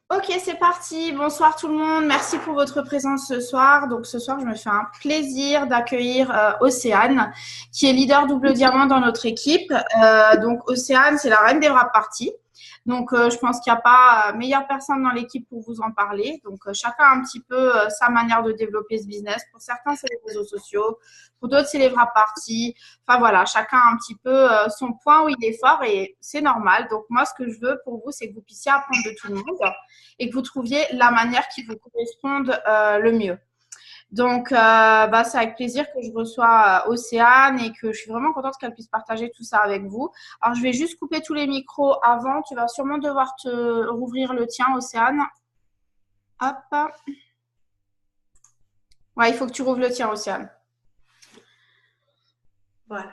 Ok, c'est parti. Bonsoir tout le monde. Merci pour votre présence ce soir. Donc ce soir, je me fais un plaisir d'accueillir Océane, qui est leader double diamant dans notre équipe. Donc Océane, c'est la reine des wrap parties. Donc je pense qu'il n'y a pas meilleure personne dans l'équipe pour vous en parler. Donc chacun a un petit peu sa manière de développer ce business. Pour certains, c'est les réseaux sociaux. Pour d'autres, c'est les wrap parties. Enfin voilà, chacun a un petit peu son point où il est fort et c'est normal. Donc moi, ce que je veux pour vous, c'est que vous puissiez apprendre de tout le monde et que vous trouviez la manière qui vous corresponde le mieux. Donc, c'est avec plaisir que je reçois Océane et que je suis vraiment contente qu'elle puisse partager tout ça avec vous. Alors, je vais juste couper tous les micros avant. Tu vas sûrement devoir te rouvrir le tien, Océane. Hop. Ouais, il faut que tu rouvres le tien, Océane. Voilà.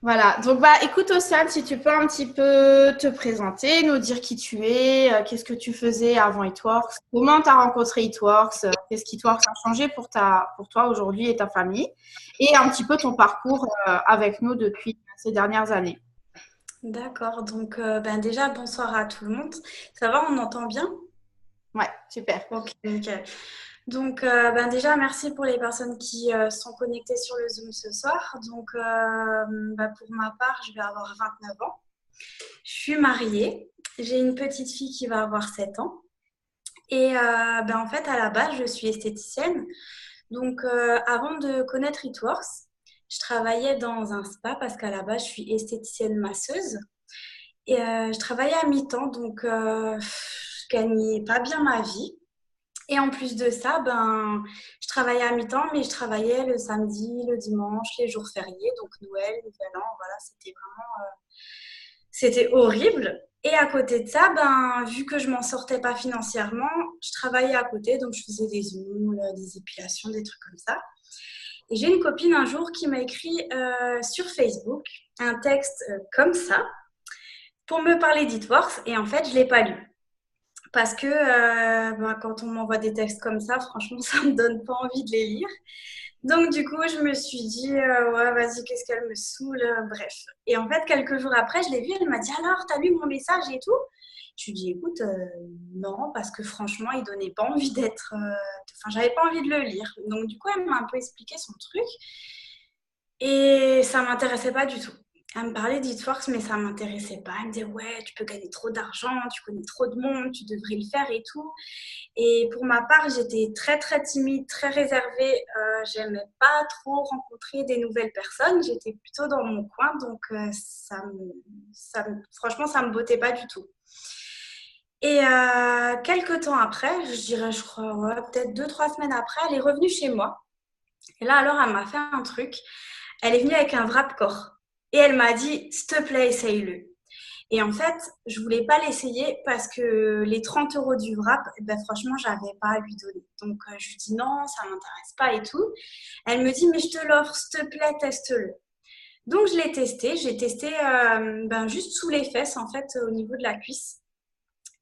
Voilà, donc écoute Océane, si tu peux un petit peu te présenter, nous dire qui tu es, qu'est-ce que tu faisais avant Eatworks, comment tu as rencontré Eatworks, qu'est-ce qu'Eatworks a changé pour toi aujourd'hui et ta famille, et un petit peu ton parcours avec nous depuis ces dernières années. D'accord. Donc, déjà, bonsoir à tout le monde. Ça va, on entend bien? Ouais, super. Ok, nickel. Donc, déjà, merci pour les personnes qui sont connectées sur le Zoom ce soir. Donc, pour ma part, je vais avoir 29 ans. Je suis mariée. J'ai une petite fille qui va avoir 7 ans. Et en fait, à la base, je suis esthéticienne. Donc, avant de connaître Eatworks, je travaillais dans un spa parce qu'à la base, je suis esthéticienne masseuse. Et je travaillais à mi-temps, donc je gagnais pas bien ma vie. Et en plus de ça, je travaillais à mi-temps, mais je travaillais le samedi, le dimanche, les jours fériés, donc Noël, Nouvel An, voilà, c'était horrible. Et à côté de ça, vu que je m'en sortais pas financièrement, je travaillais à côté, donc je faisais des ongles, des épilations, des trucs comme ça. Et j'ai une copine un jour qui m'a écrit sur Facebook un texte comme ça pour me parler d'Eatworks et en fait, je ne l'ai pas lu. Parce que quand on m'envoie des textes comme ça, franchement, ça ne me donne pas envie de les lire. Donc, du coup, je me suis dit, ouais, vas-y, qu'est-ce qu'elle me saoule, bref. Et en fait, quelques jours après, je l'ai vue, elle m'a dit, alors, t'as lu mon message et tout? Je lui ai dit, écoute, non, parce que franchement, il donnait pas envie d'être. Enfin, j'avais pas envie de le lire. Donc, du coup, elle m'a un peu expliqué son truc. Et ça m'intéressait pas du tout. Elle me parlait d'Eatworks, mais ça m'intéressait pas. Elle me disait, ouais, tu peux gagner trop d'argent, tu connais trop de monde, tu devrais le faire et tout. Et pour ma part, j'étais très, très timide, très réservée. J'aimais pas trop rencontrer des nouvelles personnes. J'étais plutôt dans mon coin, donc franchement, ça me bottait pas du tout. Et quelques temps après, je dirais, je crois, ouais, peut-être 2, 3 semaines après, elle est revenue chez moi. Et là, alors, elle m'a fait un truc. Elle est venue avec un wrap corps. Et elle m'a dit, s'il te plaît, essaye-le. Et en fait, je voulais pas l'essayer parce que les 30 euros du wrap, franchement, j'avais pas à lui donner. Donc, je lui dis non, ça m'intéresse pas et tout. Elle me dit, mais je te l'offre, s'il te plaît, teste-le. Donc, je l'ai testé. J'ai testé juste sous les fesses, en fait, au niveau de la cuisse.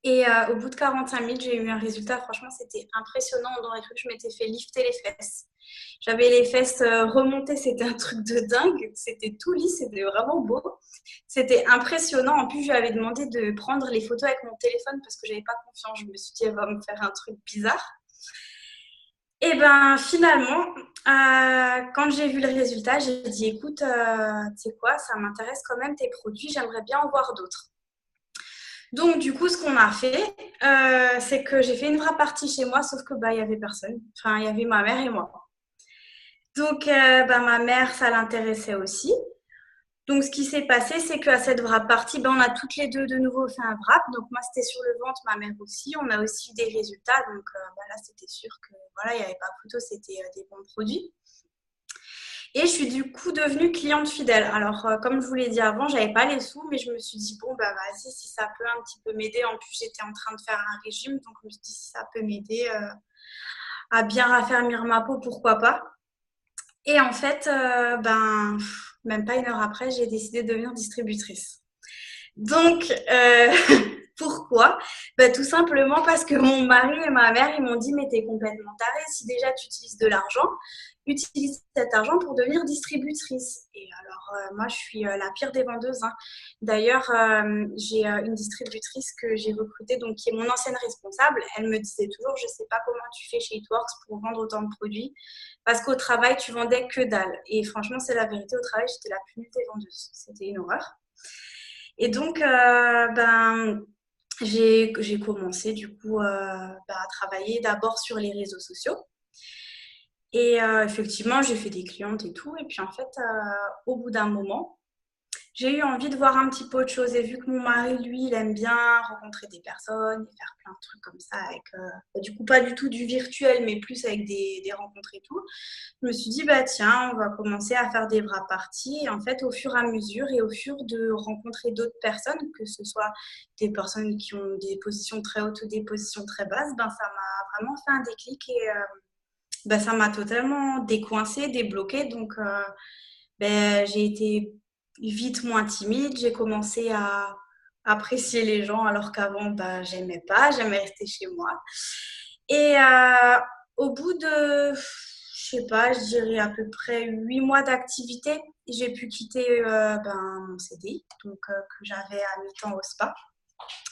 Et au bout de 45 minutes, j'ai eu un résultat. Franchement, c'était impressionnant. On aurait cru que je m'étais fait lifter les fesses. J'avais les fesses remontées. C'était un truc de dingue. C'était tout lisse. C'était vraiment beau. C'était impressionnant. En plus, je lui avais demandé de prendre les photos avec mon téléphone parce que j'avais pas confiance. Je me suis dit, elle va me faire un truc bizarre. Et finalement, quand j'ai vu le résultat, j'ai dit, écoute, tu sais quoi, ça m'intéresse quand même tes produits. J'aimerais bien en voir d'autres. Donc, du coup, ce qu'on a fait, c'est que j'ai fait une vraie partie chez moi, sauf que il y avait personne. Enfin, il y avait ma mère et moi. Donc, ma mère, ça l'intéressait aussi. Donc, ce qui s'est passé, c'est qu'à cette wrap partie, on a toutes les deux de nouveau fait un wrap. Donc, moi, c'était sur le ventre, ma mère aussi. On a aussi eu des résultats. Donc, là, c'était sûr que voilà, il n'y avait pas photo, c'était des bons produits. Et je suis du coup devenue cliente fidèle. Alors, comme je vous l'ai dit avant, j'avais pas les sous, mais je me suis dit, bon, vas-y, si ça peut un petit peu m'aider. En plus, j'étais en train de faire un régime, donc je me suis dit, si ça peut m'aider à bien raffermir ma peau, pourquoi pas. Et en fait, même pas une heure après, j'ai décidé de devenir distributrice. Donc, pourquoi? Pourquoi? Bah, tout simplement parce que mon mari et ma mère, ils m'ont dit, mais t'es complètement tarée. Si déjà tu utilises de l'argent, utilise cet argent pour devenir distributrice. Et alors, moi, je suis la pire des vendeuses, hein. D'ailleurs, j'ai une distributrice que j'ai recrutée, donc qui est mon ancienne responsable. Elle me disait toujours, je ne sais pas comment tu fais chez Eatworks pour vendre autant de produits, parce qu'au travail, tu vendais que dalle. Et franchement, c'est la vérité, au travail, j'étais la plus nulle des vendeuses. C'était une horreur. Et donc, j'ai commencé du coup à travailler d'abord sur les réseaux sociaux. Et effectivement, j'ai fait des clientes et tout. Et puis en fait, au bout d'un moment, j'ai eu envie de voir un petit peu autre chose. Et vu que mon mari, lui, il aime bien rencontrer des personnes et faire plein de trucs comme ça, avec du coup pas du tout du virtuel, mais plus avec des rencontres et tout, je me suis dit, bah tiens, on va commencer à faire des wrap parties. Et en fait, au fur et à mesure et au fur de rencontrer d'autres personnes, que ce soit des personnes qui ont des positions très hautes ou des positions très basses, ben, ça m'a vraiment fait un déclic et ben, ça m'a totalement décoincée, débloquée. Donc, j'ai été vite moins timide. J'ai commencé à apprécier les gens alors qu'avant, j'aimais pas. J'aimais rester chez moi. Et au bout de, je sais pas, je dirais à peu près 8 mois d'activité, j'ai pu quitter mon CDI, donc que j'avais à mi-temps au spa,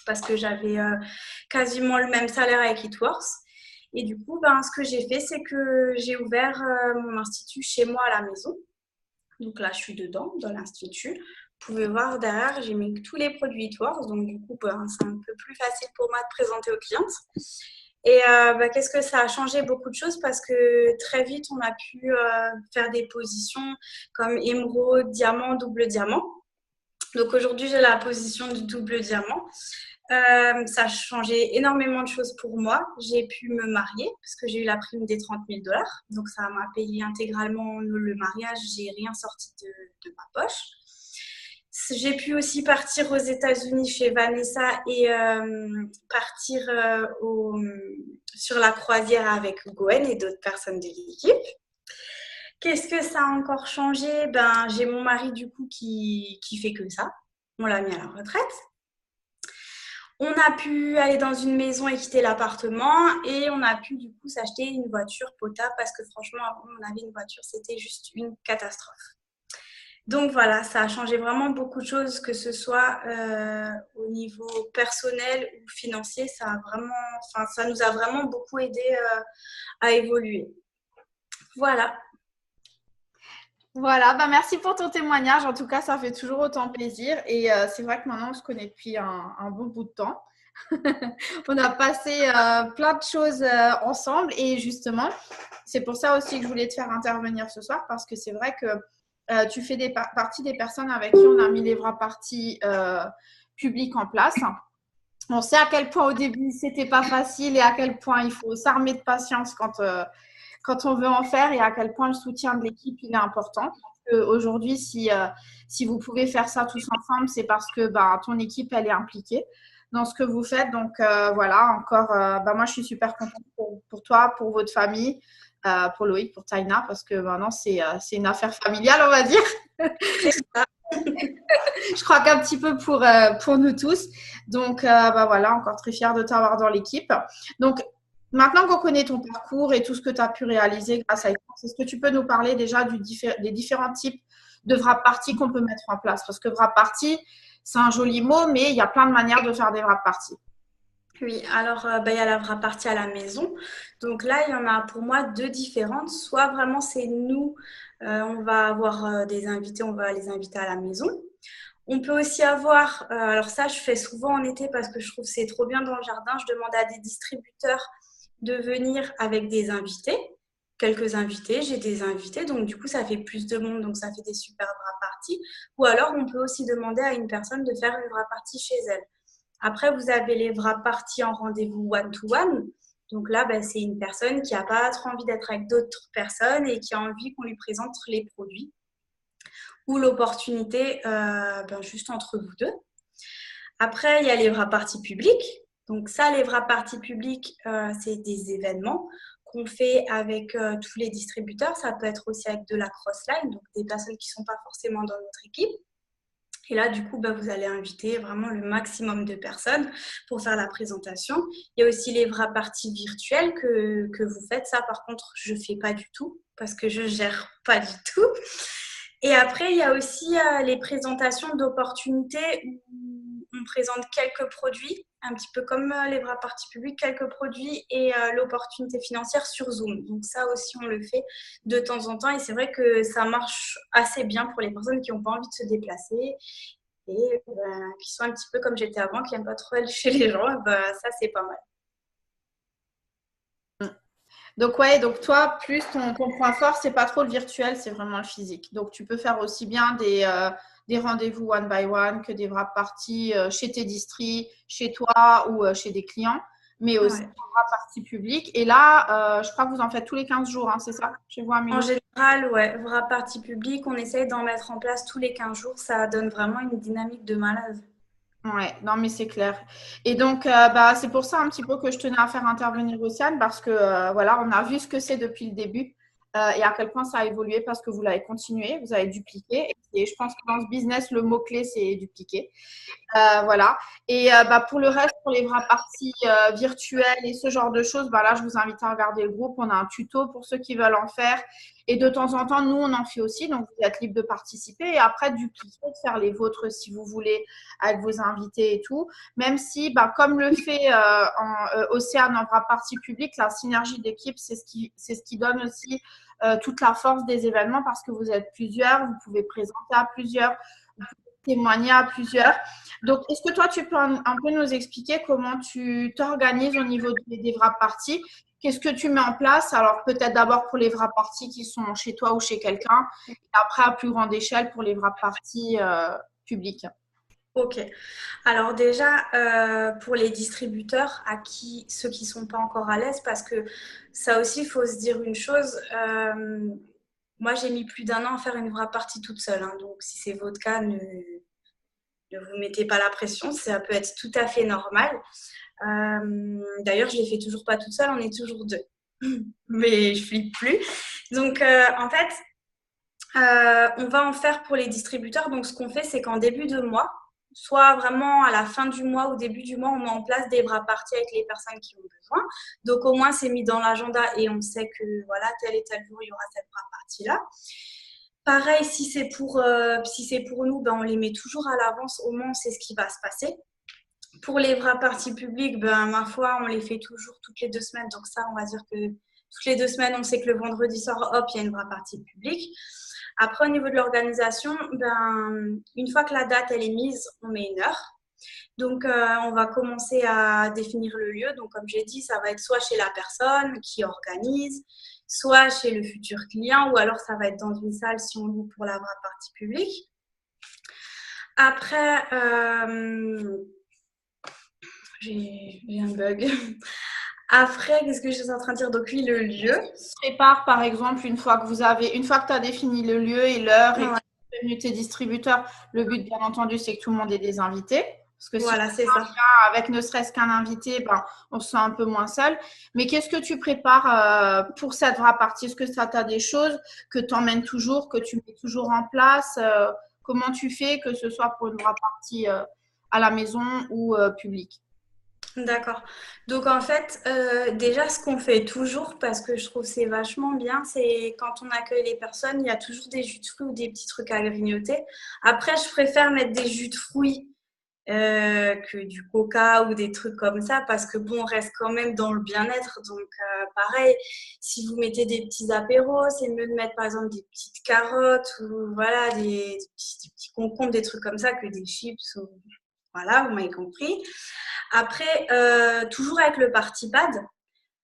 parce que j'avais quasiment le même salaire avec Eatworks. Et du coup, ce que j'ai fait, c'est que j'ai ouvert mon institut chez moi à la maison. Donc là, je suis dedans, dans l'institut. Vous pouvez voir derrière, j'ai mis tous les produits Eatworks. Donc du coup, c'est un peu plus facile pour moi de présenter aux clientes. Et qu'est-ce que ça a changé? Beaucoup de choses parce que très vite, on a pu faire des positions comme émeraude, diamant, double diamant. Donc aujourd'hui, j'ai la position du double diamant. Ça a changé énormément de choses pour moi. J'ai pu me marier parce que j'ai eu la prime des 30 000 $. Donc, ça m'a payé intégralement le mariage. J'ai rien sorti de ma poche. J'ai pu aussi partir aux États-Unis chez Vanessa et partir sur la croisière avec Gwen et d'autres personnes de l'équipe. Qu'est-ce que ça a encore changé? J'ai mon mari du coup qui fait que ça. On l'a mis à la retraite. On a pu aller dans une maison et quitter l'appartement et on a pu du coup s'acheter une voiture potable parce que franchement, avant, on avait une voiture, c'était juste une catastrophe. Donc voilà, ça a changé vraiment beaucoup de choses, que ce soit au niveau personnel ou financier, ça nous a vraiment beaucoup aidé à évoluer. Voilà. Voilà, merci pour ton témoignage. En tout cas, ça fait toujours autant plaisir. Et c'est vrai que maintenant, on se connaît depuis un bon bout de temps. On a passé plein de choses ensemble. Et justement, c'est pour ça aussi que je voulais te faire intervenir ce soir, parce que c'est vrai que tu fais partie des personnes avec qui on a mis les wrap parties publiques en place. On sait à quel point au début, c'était pas facile et à quel point il faut s'armer de patience quand on veut en faire et à quel point le soutien de l'équipe il est important. Aujourd'hui, si vous pouvez faire ça tous ensemble, c'est parce que ton équipe elle est impliquée dans ce que vous faites. Donc voilà, encore, moi je suis super contente pour toi, pour votre famille, pour Loïc, pour Taina, parce que maintenant c'est une affaire familiale, on va dire. C'est ça. Je crois qu'un petit peu pour nous tous. Donc voilà, encore très fière de t'avoir dans l'équipe. Donc maintenant qu'on connaît ton parcours et tout ce que tu as pu réaliser grâce à Eatworks, est-ce que tu peux nous parler déjà des différents types de wrap parties qu'on peut mettre en place? Parce que wrap party, c'est un joli mot, mais il y a plein de manières de faire des wrap parties. Oui, alors il y a la wrap party à la maison. Donc là, il y en a pour moi deux différentes. Soit vraiment c'est nous, on va avoir des invités, on va les inviter à la maison. On peut aussi avoir, alors ça je fais souvent en été parce que je trouve que c'est trop bien dans le jardin, je demande à des distributeurs de venir avec des invités, quelques invités, j'ai des invités, donc du coup ça fait plus de monde, donc ça fait des super wrap parties. Ou alors on peut aussi demander à une personne de faire une wrap party chez elle. Après, vous avez les wrap parties en rendez-vous one-to-one. Donc là, c'est une personne qui n'a pas trop envie d'être avec d'autres personnes et qui a envie qu'on lui présente les produits ou l'opportunité juste entre vous deux. Après, il y a les wrap parties publiques. Donc ça, les wrap parties publiques, c'est des événements qu'on fait avec tous les distributeurs. Ça peut être aussi avec de la cross-line, donc des personnes qui ne sont pas forcément dans notre équipe. Et là, du coup, vous allez inviter vraiment le maximum de personnes pour faire la présentation. Il y a aussi les vraies parties virtuelles que vous faites. Ça, par contre, je ne fais pas du tout parce que je ne gère pas du tout. Et après, il y a aussi les présentations d'opportunités où on présente quelques produits, un petit peu comme les vraies parties publiques, quelques produits et l'opportunité financière sur Zoom. Donc ça aussi, on le fait de temps en temps et c'est vrai que ça marche assez bien pour les personnes qui n'ont pas envie de se déplacer et qui sont un petit peu comme j'étais avant, qui n'aiment pas trop aller chez les gens. Ça, c'est pas mal. Donc, ouais, donc toi, plus ton point fort, c'est pas trop le virtuel, c'est vraiment le physique. Donc, tu peux faire aussi bien des rendez-vous one by one que des wrap parties chez tes distries, chez toi ou chez des clients, mais aussi Ouais. des wrap parties publiques. Et là, je crois que vous en faites tous les 15 jours, hein, c'est ça? Chez vous à En Mulhouse. général, ouais, vraie partie publique, on essaye d'en mettre en place tous les 15 jours. Ça donne vraiment une dynamique de malade. Ouais, non, mais c'est clair. Et donc, c'est pour ça un petit peu que je tenais à faire intervenir Océane parce que, voilà, on a vu ce que c'est depuis le début et à quel point ça a évolué parce que vous l'avez continué, vous avez dupliqué. Et je pense que dans ce business, le mot-clé, c'est dupliquer. Voilà. Et pour le reste, pour les vraies parties virtuelles et ce genre de choses, là, je vous invite à regarder le groupe. On a un tuto pour ceux qui veulent en faire. Et de temps en temps, nous, on en fait aussi. Donc, vous êtes libre de participer et après, dupliquer, de faire les vôtres si vous voulez avec vos invités et tout. Même si, comme le fait Océane en vraie partie publique, la synergie d'équipe, c'est ce qui donne aussi toute la force des événements parce que vous êtes plusieurs, vous pouvez présenter à plusieurs, vous pouvez témoigner à plusieurs. Donc, est-ce que toi, tu peux un peu nous expliquer comment tu t'organises au niveau des wrap parties? Qu'est-ce que tu mets en place? Alors, peut-être d'abord pour les wrap parties qui sont chez toi ou chez quelqu'un, et après à plus grande échelle pour les wrap parties publiques. Ok. Alors déjà, pour les distributeurs, ceux qui sont pas encore à l'aise, parce que ça aussi, il faut se dire une chose. Moi, j'ai mis plus d'1 an à faire une vraie partie toute seule, hein. Donc, si c'est votre cas, ne vous mettez pas la pression. Ça peut être tout à fait normal. D'ailleurs, je ne les fais toujours pas toute seule. On est toujours deux. Mais je flippe plus. Donc, en fait, on va en faire pour les distributeurs. Donc, ce qu'on fait, c'est qu'en début de mois, soit vraiment à la fin du mois ou début du mois, on met en place des bras parties avec les personnes qui ont besoin. Donc, au moins, c'est mis dans l'agenda et on sait que voilà, tel et tel jour, il y aura cette bras partie-là. Pareil, si c'est pour nous, on les met toujours à l'avance. Au moins, on sait ce qui va se passer. Pour les bras parties publiques, ma foi, on les fait toujours toutes les 2 semaines. Donc, ça, on va dire que toutes les 2 semaines, on sait que le vendredi soir, hop, il y a une bras partie publique. Après, au niveau de l'organisation, une fois que la date elle est mise, on met une heure. Donc, on va commencer à définir le lieu. Donc, comme j'ai dit, ça va être soit chez la personne qui organise, soit chez le futur client, ou alors ça va être dans une salle si on loue pour la partie publique. Après, j'ai un bug. Après, qu'est-ce que je suis en train de dire? Donc, oui, le lieu. Prépare, par exemple, une fois que tu as défini le lieu et l'heure et que tu as prévenu tes distributeurs, le but, bien entendu, c'est que tout le monde ait des invités. Parce que si Voilà, c'est ça. avec ne serait-ce qu'un invité, on se sent un peu moins seul. Mais qu'est-ce que tu prépares pour cette vraie partie? Est-ce que tu as des choses que tu emmènes toujours, que tu mets toujours en place? Comment tu fais, que ce soit pour une vraie partie à la maison ou publique? D'accord. Donc en fait, déjà ce qu'on fait toujours, parce que je trouve c'est vachement bien, c'est quand on accueille les personnes, il y a toujours des jus de fruits ou des petits trucs à grignoter. Après, je préfère mettre des jus de fruits que du coca ou des trucs comme ça, parce que bon, on reste quand même dans le bien-être. Donc pareil, si vous mettez des petits apéros, c'est mieux de mettre par exemple des petites carottes ou voilà, des petits concombres, des trucs comme ça que des chips. Voilà, vous m'avez compris. Après, toujours avec le party pad.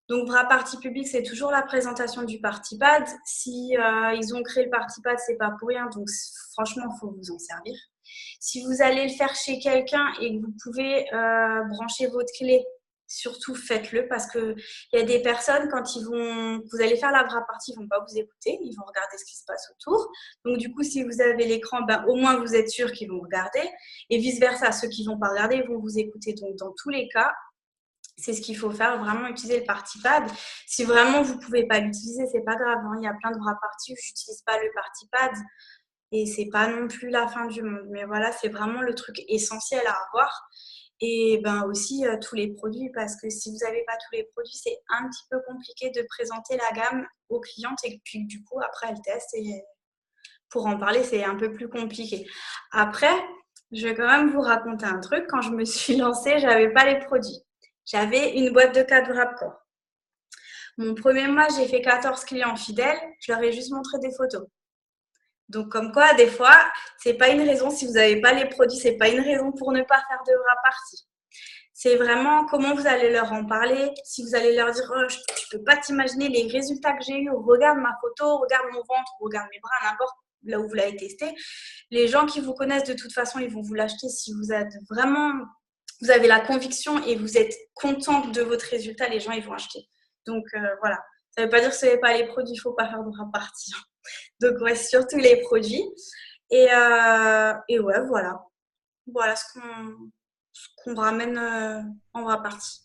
Donc, bras partie publique, c'est toujours la présentation du party pad. Si ils ont créé le party pad, c'est pas pour rien. Donc, franchement, il faut vous en servir. Si vous allez le faire chez quelqu'un et que vous pouvez brancher votre clé, surtout faites-le parce que il y a des personnes quand vous allez faire la bras partie, ils vont pas vous écouter, ils vont regarder ce qui se passe autour. Donc du coup, si vous avez l'écran, au moins vous êtes sûr qu'ils vont regarder et vice versa, ceux qui vont pas regarder, ils vont vous écouter. Donc dans tous les cas, c'est ce qu'il faut faire, vraiment utiliser le party pad. Si vraiment vous pouvez pas l'utiliser, c'est pas grave, hein. Il y a plein de bras parties où j'utilise pas le party pad. Et c'est pas non plus la fin du monde. Mais voilà, c'est vraiment le truc essentiel à avoir. Et ben aussi tous les produits, parce que si vous n'avez pas tous les produits, c'est un petit peu compliqué de présenter la gamme aux clientes et puis du coup, après, elles testent et pour en parler, c'est un peu plus compliqué. Après, je vais quand même vous raconter un truc. Quand je me suis lancée, j'avais pas les produits. J'avais une boîte de 4 Wrapcore. Mon premier mois, j'ai fait 14 clients fidèles. Je leur ai juste montré des photos. Donc, comme quoi, des fois, c'est pas une raison. Si vous n'avez pas les produits, c'est pas une raison pour ne pas faire de wrap party. C'est vraiment comment vous allez leur en parler. Si vous allez leur dire, oh, tu peux pas t'imaginer les résultats que j'ai eus. Regarde ma photo, regarde mon ventre, regarde mes bras, n'importe là où vous l'avez testé. Les gens qui vous connaissent de toute façon, ils vont vous l'acheter si vous êtes vraiment, vous avez la conviction et vous êtes contente de votre résultat. Les gens, ils vont acheter. Donc voilà. Ça ne veut pas dire que ce n'est pas les produits, il ne faut pas faire de wrap party. Donc ouais, surtout les produits. Et ouais, voilà. Voilà ce qu'on ramène en wrap party.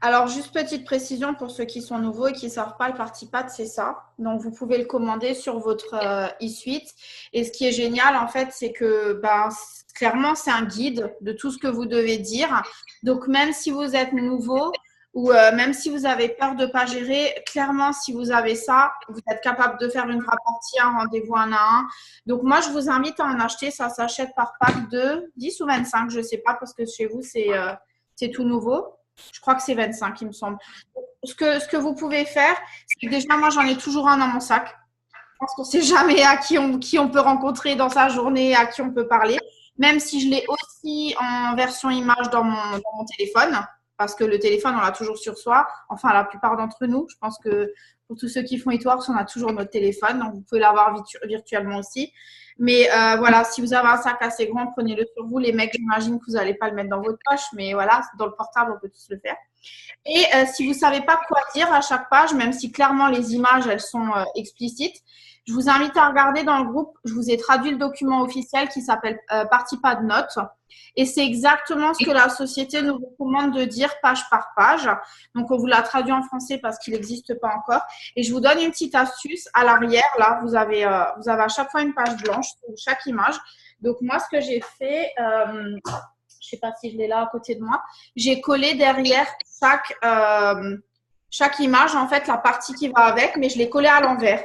Alors, juste petite précision pour ceux qui sont nouveaux et qui ne savent pas, le Party Pad, c'est ça. Donc, vous pouvez le commander sur votre e-suite. Et ce qui est génial, en fait, c'est que clairement, c'est un guide de tout ce que vous devez dire. Donc, même si vous êtes nouveau ou même si vous avez peur de ne pas gérer, clairement, si vous avez ça, vous êtes capable de faire une partie, un rendez-vous un à un. Donc, moi, je vous invite à en acheter. Ça s'achète par pack de 10 ou 25, je ne sais pas, parce que chez vous, c'est tout nouveau. Je crois que c'est 25, il me semble. Ce que vous pouvez faire, c'est que déjà, moi, j'en ai toujours un dans mon sac. Je pense qu'on ne sait jamais à qui on peut rencontrer dans sa journée, à qui on peut parler. Même si je l'ai aussi en version image dans mon téléphone, parce que le téléphone, on l'a toujours sur soi. Enfin, la plupart d'entre nous, je pense que pour tous ceux qui font Eatworks, on a toujours notre téléphone. Donc, vous pouvez l'avoir virtuellement aussi. Mais voilà, si vous avez un sac assez grand, prenez-le sur vous. Les mecs, j'imagine que vous n'allez pas le mettre dans votre poche, mais voilà, dans le portable, on peut tous le faire. Et si vous ne savez pas quoi dire à chaque page, même si clairement les images, elles sont explicites, je vous invite à regarder dans le groupe. Je vous ai traduit le document officiel qui s'appelle Party Pad Notes. Et c'est exactement ce que la société nous recommande de dire page par page. Donc, on vous l'a traduit en français parce qu'il n'existe pas encore. Et je vous donne une petite astuce. À l'arrière, là, vous avez à chaque fois une page blanche sur chaque image. Donc, moi, ce que j'ai fait, je ne sais pas si je l'ai là à côté de moi, j'ai collé derrière chaque image, en fait, la partie qui va avec, mais je l'ai collé à l'envers.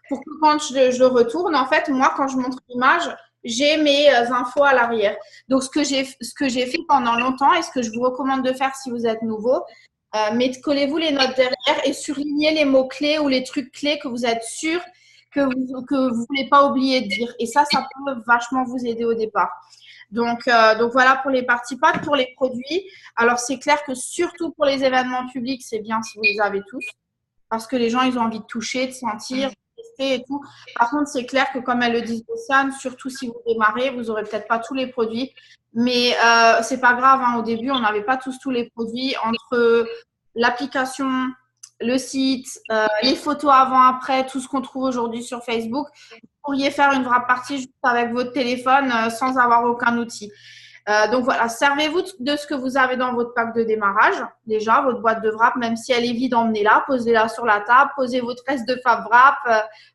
Pour que quand je le retourne, en fait, moi, quand je montre l'image, j'ai mes infos à l'arrière. Donc, ce que j'ai fait pendant longtemps et ce que je vous recommande de faire si vous êtes nouveau, collez-vous les notes derrière et surlignez les mots-clés ou les trucs clés que vous êtes sûr que vous ne voulez pas oublier de dire. Et ça peut vachement vous aider au départ. Donc voilà pour les parties pads. Pour les produits, alors c'est clair que surtout pour les événements publics, c'est bien si vous les avez tous. Parce que les gens, ils ont envie de toucher, de sentir, de tester et tout. Par contre, c'est clair que comme elles le disent Océane, surtout si vous démarrez, vous n'aurez peut-être pas tous les produits. Mais c'est pas grave, hein. Au début, on n'avait pas tous les produits. Entre l'application, le site, les photos avant-après, tout ce qu'on trouve aujourd'hui sur Facebook, vous pourriez faire une wrap party juste avec votre téléphone sans avoir aucun outil. Donc voilà, servez-vous de ce que vous avez dans votre pack de démarrage. Déjà, votre boîte de wrap, même si elle est vide, emmenez-la, posez-la sur la table, posez votre reste de Fab Wrap,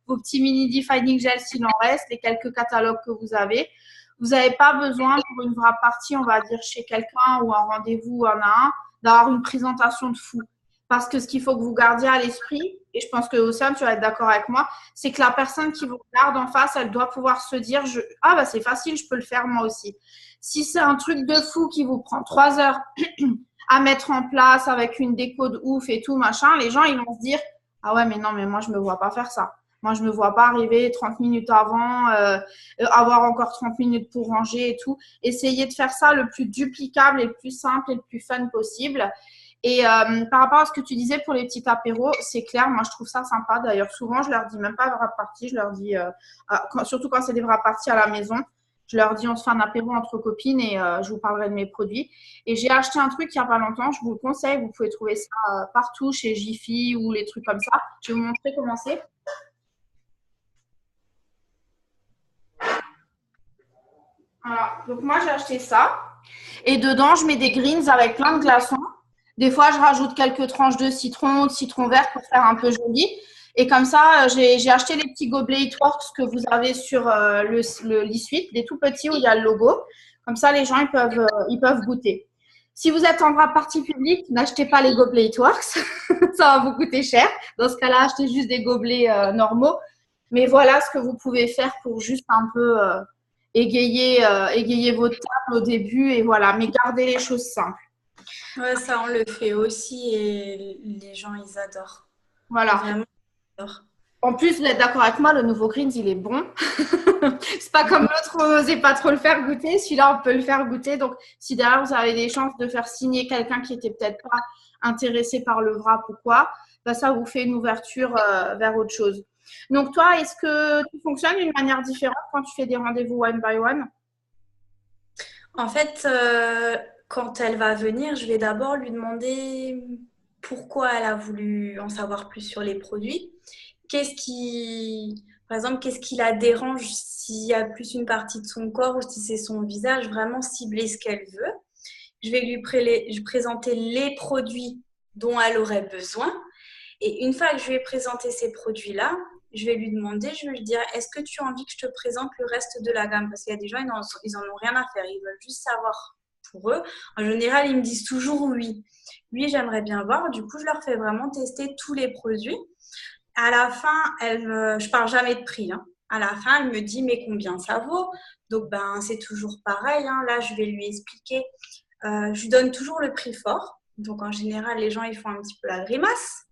vos petits mini defining gel s'il en reste, les quelques catalogues que vous avez. Vous n'avez pas besoin pour une wrap party, on va dire chez quelqu'un ou un rendez-vous un à un, d'avoir une présentation de fou. Parce que ce qu'il faut que vous gardiez à l'esprit, et je pense que Océane, tu vas être d'accord avec moi, c'est que la personne qui vous regarde en face, elle doit pouvoir se dire ah bah c'est facile, je peux le faire moi aussi. Si c'est un truc de fou qui vous prend 3 heures à mettre en place avec une déco de ouf et tout, machin, les gens, ils vont se dire ah ouais, mais non, mais moi, je me vois pas faire ça. Moi, je me vois pas arriver 30 minutes avant, avoir encore 30 minutes pour ranger et tout. Essayez de faire ça le plus duplicable et le plus simple et le plus fun possible. Et par rapport à ce que tu disais pour les petits apéros, c'est clair, moi je trouve ça sympa. D'ailleurs, souvent, je leur dis même pas wrap party, je leur dis, surtout quand c'est des wrap party à la maison, je leur dis on se fait un apéro entre copines et je vous parlerai de mes produits. Et j'ai acheté un truc il n'y a pas longtemps, je vous le conseille, vous pouvez trouver ça partout chez Jiffy ou les trucs comme ça. Je vais vous montrer comment c'est. Voilà, donc moi j'ai acheté ça. Et dedans, je mets des greens avec plein de glaçons. Des fois, je rajoute quelques tranches de citron vert pour faire un peu joli. Et comme ça, j'ai acheté les petits gobelets Eatworks que vous avez sur l'e-suite, les tout petits où il y a le logo. Comme ça, les gens, ils peuvent goûter. Si vous êtes en partie publique, n'achetez pas les gobelets Eatworks. Ça va vous coûter cher. Dans ce cas-là, achetez juste des gobelets normaux. Mais voilà ce que vous pouvez faire pour juste un peu égayer votre table au début. Et voilà, mais gardez les choses simples. Ouais, ça, on le fait aussi et les gens, ils adorent. Voilà. Vraiment, ils adorent. En plus, vous êtes d'accord avec moi, le nouveau Greens, il est bon. C'est pas comme l'autre, on n'osait pas trop le faire goûter. Celui-là, on peut le faire goûter. Donc, si derrière, vous avez des chances de faire signer quelqu'un qui était peut-être pas intéressé par le wrap ou quoi, bah, ça vous fait une ouverture vers autre chose. Donc, toi, est-ce que tu fonctionnes d'une manière différente quand tu fais des rendez-vous one by one? En fait, quand elle va venir, je vais d'abord lui demander pourquoi elle a voulu en savoir plus sur les produits. Par exemple, qu'est-ce qui la dérange s'il y a plus une partie de son corps ou si c'est son visage, vraiment cibler ce qu'elle veut. Je vais lui présenter les produits dont elle aurait besoin. Et une fois que je lui ai présenté ces produits-là, je vais lui demander, je vais lui dire, est-ce que tu as envie que je te présente le reste de la gamme? Parce qu'il y a des gens, ils en ont rien à faire, ils veulent juste savoir pour eux. En général, ils me disent toujours oui. Oui, j'aimerais bien voir. Du coup, je leur fais vraiment tester tous les produits. À la fin, je parle jamais de prix, hein. À la fin, elle me dit, mais combien ça vaut? Donc, ben, c'est toujours pareil, hein. Là, je vais lui expliquer. Je lui donne toujours le prix fort. Donc, en général, les gens, ils font un petit peu la grimace.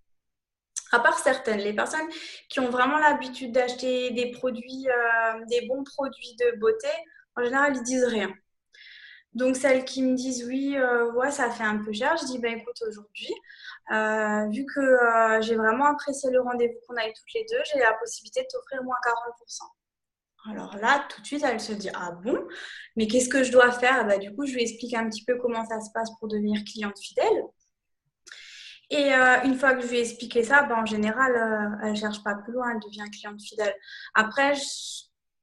À part certaines, les personnes qui ont vraiment l'habitude d'acheter des produits, des bons produits de beauté, en général, ils disent rien. Donc, celles qui me disent oui, ouais, ça fait un peu cher, je dis, ben écoute, aujourd'hui, vu que j'ai vraiment apprécié le rendez-vous qu'on a eu toutes les deux, j'ai la possibilité de t'offrir moins 40%. Alors là, tout de suite, elle se dit, ah bon, mais qu'est-ce que je dois faire? Bah, du coup, je lui explique un petit peu comment ça se passe pour devenir cliente fidèle. Et une fois que je lui ai expliqué ça, ben, en général, elle ne cherche pas plus loin, elle devient cliente fidèle. Après,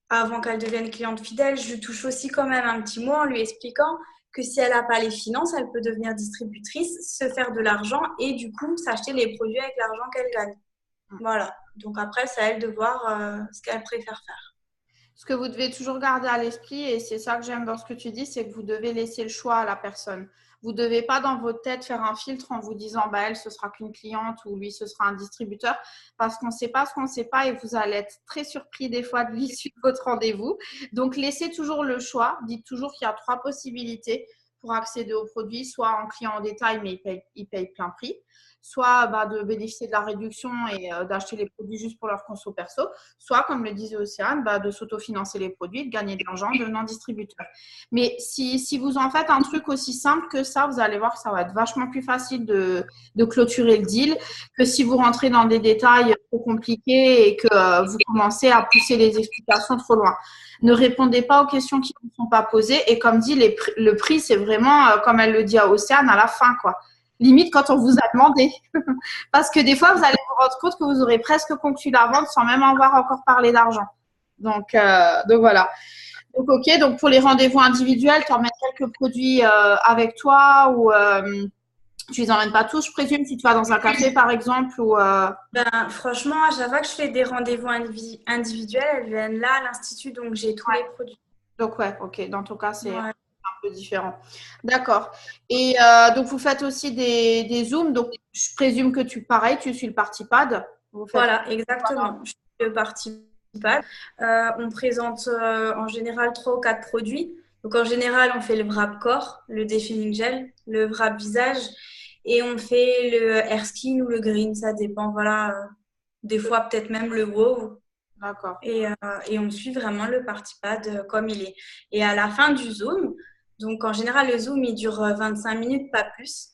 avant qu'elle devienne cliente fidèle, je lui touche aussi quand même un petit mot en lui expliquant que si elle n'a pas les finances, elle peut devenir distributrice, se faire de l'argent et du coup s'acheter les produits avec l'argent qu'elle gagne. Voilà. Donc après, c'est à elle de voir ce qu'elle préfère faire. Ce que vous devez toujours garder à l'esprit, et c'est ça que j'aime dans ce que tu dis, c'est que vous devez laisser le choix à la personne. Vous ne devez pas dans votre tête faire un filtre en vous disant bah, elle, ce sera qu'une cliente ou lui, ce sera un distributeur, parce qu'on ne sait pas ce qu'on ne sait pas et vous allez être très surpris des fois de l'issue de votre rendez-vous. Donc, laissez toujours le choix. Dites toujours qu'il y a 3 possibilités pour accéder aux produits, soit en client en détail, mais il paye plein prix, soit bah, de bénéficier de la réduction et d'acheter les produits juste pour leur conso perso, soit, comme le disait Océane, bah, de s'autofinancer les produits, de gagner de l'argent en devenant distributeur. Mais si vous en faites un truc aussi simple que ça, vous allez voir que ça va être vachement plus facile de clôturer le deal que si vous rentrez dans des détails trop compliqués et que vous commencez à pousser les explications trop loin. Ne répondez pas aux questions qui ne sont pas posées. Et comme dit, le prix, c'est vraiment, comme elle le dit à Océane, à la fin, quoi. Limite quand on vous a demandé. Parce que des fois, vous allez vous rendre compte que vous aurez presque conclu la vente sans même avoir encore parlé d'argent. Donc voilà. Donc, ok. Donc, pour les rendez-vous individuels, tu emmènes quelques produits avec toi ou tu les emmènes pas tous, je présume, si tu vas dans un café, par exemple ou Ben, franchement, à chaque fois que je fais des rendez-vous individuels, elles viennent là à l'Institut, donc j'ai tous les produits. Donc, ouais, ok. Dans ton cas, c'est Ouais. un peu différent. D'accord. Et donc, vous faites aussi des Zooms. Donc, je présume que pareil, tu suis le parti pad. Vous faites... Voilà, exactement. Je suis le parti pad. On présente en général 3 ou 4 produits. Donc, en général, on fait le wrap corps, le Defining Gel, le wrap visage et on fait le Air Skin ou le Green. Ça dépend, voilà. Des fois, peut-être même le Wow. D'accord. Et on suit vraiment le party pad comme il est. Et à la fin du Zoom, donc en général, le Zoom, il dure 25 minutes, pas plus.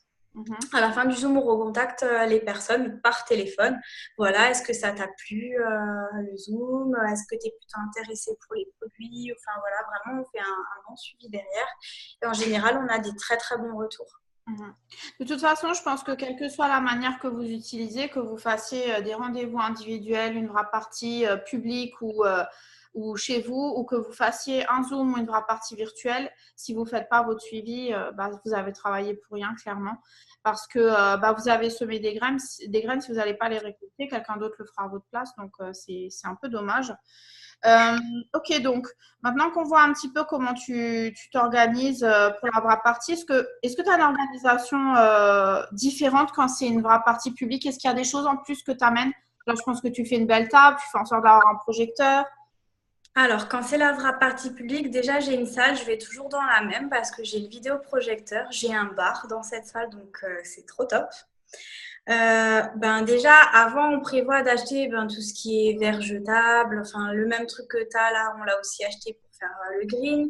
À la fin du Zoom, on recontacte les personnes par téléphone. Voilà, est-ce que ça t'a plu le Zoom? Est-ce que tu es plutôt intéressé pour les produits? Enfin voilà, vraiment, on fait un bon suivi derrière. Et en général, on a des très très bons retours. De toute façon, je pense que quelle que soit la manière que vous utilisez, que vous fassiez des rendez-vous individuels, une wrap party publique ou ou chez vous, ou que vous fassiez un Zoom ou une vraie partie virtuelle, si vous ne faites pas votre suivi, vous avez travaillé pour rien, clairement. Parce que vous avez semé des graines, si vous n'allez pas les récolter, quelqu'un d'autre le fera à votre place. Donc, c'est un peu dommage. Ok, donc maintenant qu'on voit un petit peu comment tu t'organises pour la vraie partie, est-ce que tu as une organisation différente quand c'est une vraie partie publique? Est-ce qu'il y a des choses en plus que tu amènes? Là, je pense que tu fais une belle table, tu fais en sorte d'avoir un projecteur. Alors, quand c'est la vraie partie publique, déjà j'ai une salle, je vais toujours dans la même parce que j'ai le vidéoprojecteur, j'ai un bar dans cette salle, donc c'est trop top. Déjà, avant, on prévoit d'acheter tout ce qui est verre jetable, enfin le même truc que tu as là, on l'a aussi acheté pour faire le green.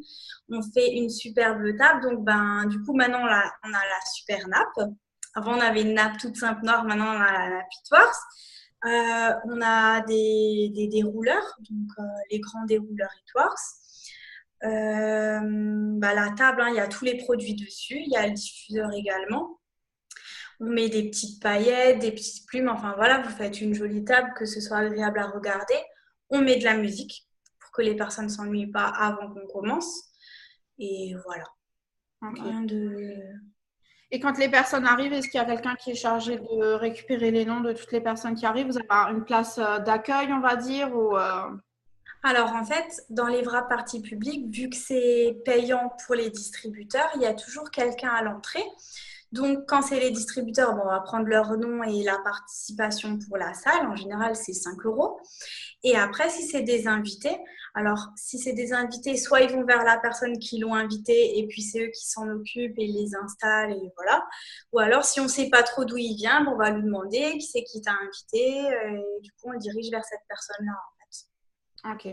On fait une superbe table, donc du coup maintenant là, on a la super nappe. Avant, on avait une nappe toute simple noire, maintenant on a la nappe Hitworth. On a des rouleurs, donc les grands dérouleurs Hitworth. La table, il y a tous les produits dessus, il y a le diffuseur également. On met des petites paillettes, des petites plumes, enfin voilà, vous faites une jolie table, que ce soit agréable à regarder. On met de la musique pour que les personnes ne s'ennuient pas avant qu'on commence. Et voilà. Okay. Rien de... Et quand les personnes arrivent, est-ce qu'il y a quelqu'un qui est chargé de récupérer les noms de toutes les personnes qui arrivent? Vous avez une place d'accueil, on va dire, ou Alors en fait, dans les vraies parties publiques, vu que c'est payant pour les distributeurs, il y a toujours quelqu'un à l'entrée. Donc, quand c'est les distributeurs, on va prendre leur nom et la participation pour la salle. En général, c'est 5 €. Et après, si c'est des invités, alors si c'est des invités, soit ils vont vers la personne qui l'ont invité et puis c'est eux qui s'en occupent et les installent et voilà. Ou alors, si on ne sait pas trop d'où il vient, on va lui demander qui c'est qui t'a invité et du coup, on le dirige vers cette personne-là. Ok.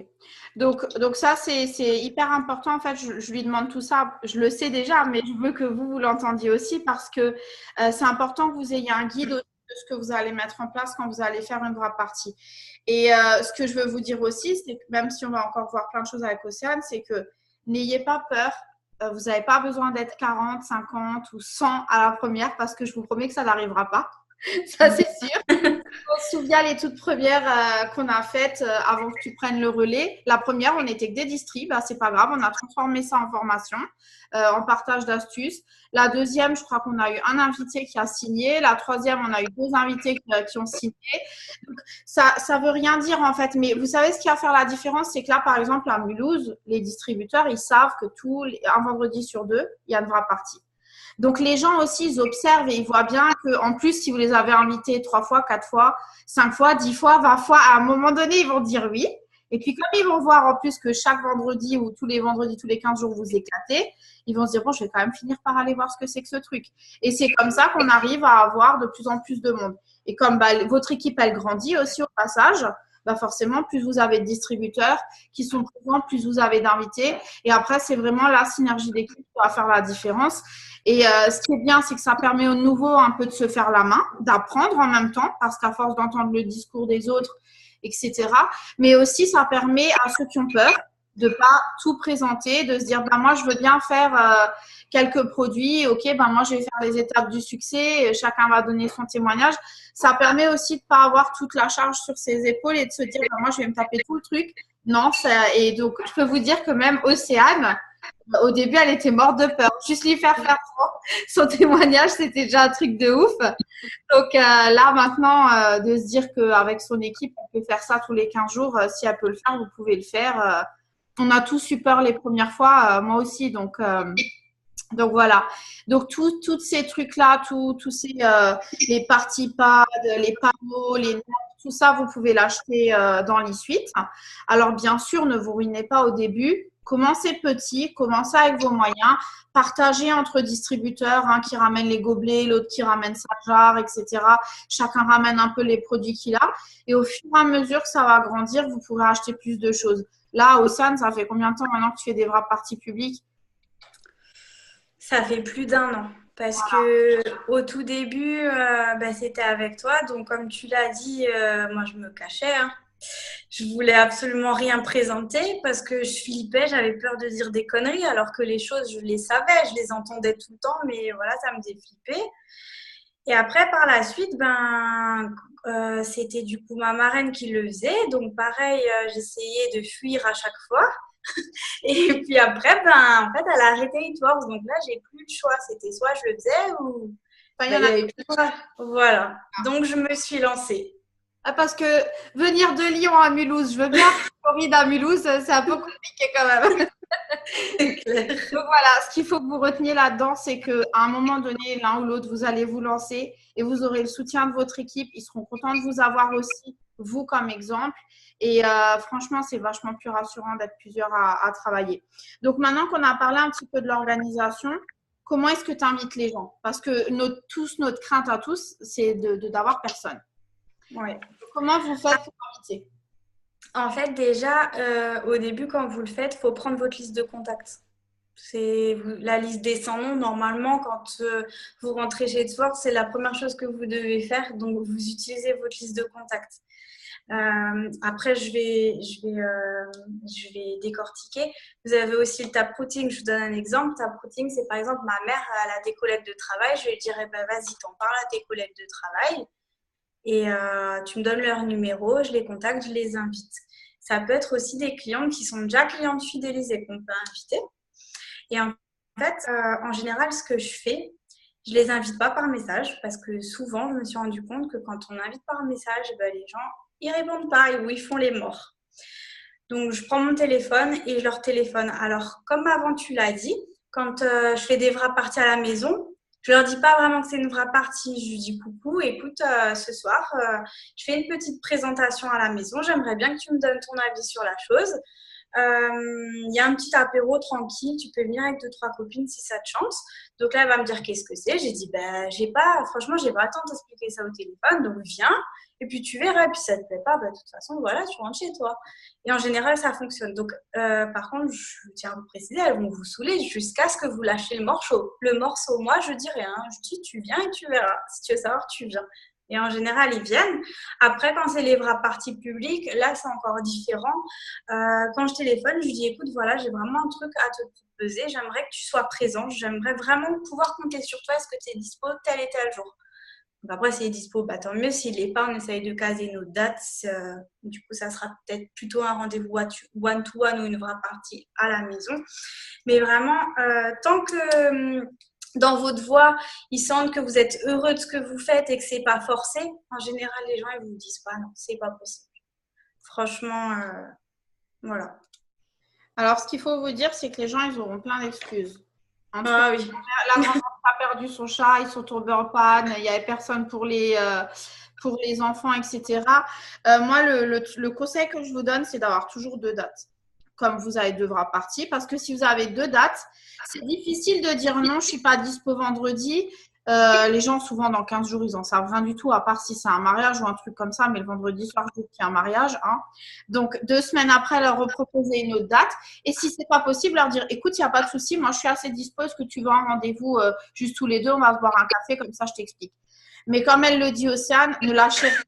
Donc ça, c'est hyper important. En fait, je lui demande tout ça. Je le sais déjà, mais je veux que vous l'entendiez aussi parce que c'est important que vous ayez un guide de ce que vous allez mettre en place quand vous allez faire une vraie partie. Et ce que je veux vous dire aussi, c'est que même si on va encore voir plein de choses avec Océane, c'est que n'ayez pas peur. Vous n'avez pas besoin d'être 40, 50 ou 100 à la première parce que je vous promets que ça n'arrivera pas. Ça, c'est sûr. On se souvient les toutes premières qu'on a faites avant que tu prennes le relais. La première, on n'était que des distribs. C'est pas grave, on a transformé ça en formation, en partage d'astuces. La deuxième, je crois qu'on a eu un invité qui a signé. La troisième, on a eu 2 invités qui ont signé. Donc, ça veut rien dire en fait. Mais vous savez ce qui va faire la différence, c'est que là, par exemple, à Mulhouse, les distributeurs, ils savent que un vendredi sur 2, il y a une vraie partie. Donc, les gens aussi, ils observent et ils voient bien qu'en plus, si vous les avez invités 3 fois, 4 fois, 5 fois, 10 fois, 20 fois, à un moment donné, ils vont dire oui. Et puis, comme ils vont voir en plus que chaque vendredi ou tous les vendredis, tous les 15 jours, vous éclatez, ils vont se dire, bon, je vais quand même finir par aller voir ce que c'est que ce truc. Et c'est comme ça qu'on arrive à avoir de plus en plus de monde. Et comme votre équipe, elle grandit aussi au passage, forcément, plus vous avez de distributeurs qui sont présents, plus vous avez d'invités. Et après, c'est vraiment la synergie d'équipe qui va faire la différence. Et ce qui est bien, c'est que ça permet aux nouveaux un peu de se faire la main, d'apprendre en même temps, parce qu'à force d'entendre le discours des autres, etc. Mais aussi, ça permet à ceux qui ont peur de pas tout présenter, de se dire, moi, je veux bien faire quelques produits. Ok, moi, je vais faire les étapes du succès. Chacun va donner son témoignage. Ça permet aussi de pas avoir toute la charge sur ses épaules et de se dire, moi, je vais me taper tout le truc. Non, et donc, je peux vous dire que même Océane, au début, elle était morte de peur. Juste lui faire son témoignage, c'était déjà un truc de ouf. Donc là, maintenant, de se dire qu'avec son équipe, on peut faire ça tous les 15 jours. Si elle peut le faire, vous pouvez le faire. On a tous eu peur les premières fois, moi aussi. Donc voilà. Donc tous ces trucs-là, tous ces les parties pads, les panneaux, les notes, tout ça, vous pouvez l'acheter dans l'e-suite. Alors bien sûr, ne vous ruinez pas au début. Commencez petit, commencez avec vos moyens, partagez entre distributeurs, qui ramène les gobelets, l'autre qui ramène sa jarre, etc. Chacun ramène un peu les produits qu'il a. Et au fur et à mesure que ça va grandir, vous pourrez acheter plus de choses. Là, Océane, ça fait combien de temps maintenant que tu fais des vraies parties publiques? Ça fait plus d'1 an. Parce que au tout début, c'était avec toi. Donc, comme tu l'as dit, moi, je me cachais. Je voulais absolument rien présenter parce que je flippais, j'avais peur de dire des conneries, alors que les choses, je les savais, je les entendais tout le temps, mais voilà, ça me faisait flipper. Et après, par la suite, c'était du coup ma marraine qui le faisait. Donc, pareil, j'essayais de fuir à chaque fois. Et puis après, en fait, elle a arrêté Hitworks. Donc là, j'ai plus le choix. C'était soit je le faisais ou Enfin, il y il en y a. avait plus le choix. Voilà. Donc, je me suis lancée. Ah, parce que venir de Lyon à Mulhouse, je veux bien, Floride à Mulhouse, c'est un peu compliqué quand même. C'est clair. Donc voilà, ce qu'il faut que vous reteniez là-dedans, c'est qu'à un moment donné, l'un ou l'autre, vous allez vous lancer et vous aurez le soutien de votre équipe. Ils seront contents de vous avoir aussi, vous comme exemple. Et franchement, c'est vachement plus rassurant d'être plusieurs à travailler. Donc maintenant qu'on a parlé un petit peu de l'organisation, comment est-ce que tu invites les gens? Parce que notre crainte à tous, c'est d'avoir personne. Ouais. Comment vous faites pour inviter? En fait, déjà, au début, quand vous le faites, il faut prendre votre liste de contacts. C'est la liste des 100 noms. Normalement, quand vous rentrez chez Edward, c'est la première chose que vous devez faire. Donc, vous utilisez votre liste de contacts. Après, je vais décortiquer. Vous avez aussi le taproting. Je vous donne un exemple. Taproting, c'est par exemple ma mère, elle a des collègues de travail. Je lui dirais, vas-y, t'en parles à tes collègues de travail. Et tu me donnes leur numéro, je les contacte, je les invite. Ça peut être aussi des clientes qui sont déjà clientes fidélisées qu'on peut inviter. Et en fait, en général, ce que je fais, je les invite pas par message parce que souvent, je me suis rendu compte que quand on invite par message, les gens, ils répondent pas ou ils font les morts. Donc, je prends mon téléphone et je leur téléphone. Alors, comme avant, tu l'as dit, quand je fais des vrais parties à la maison, je leur dis pas vraiment que c'est une vraie partie. Je lui dis coucou, écoute, ce soir, je fais une petite présentation à la maison. J'aimerais bien que tu me donnes ton avis sur la chose. Il y a un petit apéro tranquille. Tu peux venir avec 2-3 copines si ça te chante. Donc là, elle va me dire qu'est-ce que c'est. J'ai dit, franchement, j'ai pas le temps de t'expliquer ça au téléphone. Donc viens. Et puis tu verras. Et puis ça te plaît pas, de toute façon, voilà, tu rentres chez toi. Et en général, ça fonctionne. Donc, par contre, je tiens à vous préciser, elles vont vous saouler jusqu'à ce que vous lâchiez le morceau. Le morceau, moi, je dis rien. Je dis, tu viens et tu verras. Si tu veux savoir, tu viens. Et en général, ils viennent. Après, quand c'est les vraies parties publiques, là, c'est encore différent. Quand je téléphone, je dis, écoute, voilà, j'ai vraiment un truc à te proposer. J'aimerais que tu sois présent. J'aimerais vraiment pouvoir compter sur toi. Est-ce que tu es dispo tel et tel jour? Donc après, s'il est dispo, tant mieux. S'il n'est pas, on essaye de caser nos dates. Du coup, ça sera peut-être plutôt un rendez-vous one-to-one ou une vraie partie à la maison. Mais vraiment, tant que dans votre voix, ils sentent que vous êtes heureux de ce que vous faites et que c'est pas forcé, en général, les gens, ils vous disent pas non, c'est pas possible. Franchement, voilà. Alors, ce qu'il faut vous dire, c'est que les gens, ils auront plein d'excuses. Ah oui. La grand-mère a perdu son chat, ils sont tombés en panne, il n'y avait personne pour les enfants, etc. Moi, le conseil que je vous donne, c'est d'avoir toujours 2 dates, comme vous avez 2 vraies parties, parce que si vous avez 2 dates, c'est difficile de dire non, je ne suis pas dispo vendredi. Les gens, souvent, dans 15 jours, ils n'en savent rien du tout, à part si c'est un mariage ou un truc comme ça, mais le vendredi soir, je dis qu'il y a un mariage. Hein. Donc, 2 semaines après, leur reproposer une autre date. Et si ce n'est pas possible, leur dire, écoute, il n'y a pas de souci, moi, je suis assez dispo, est-ce que tu veux un rendez-vous juste tous les deux, on va se boire un café, comme ça, je t'explique. Mais comme elle le dit, Océane, ne lâchez rien.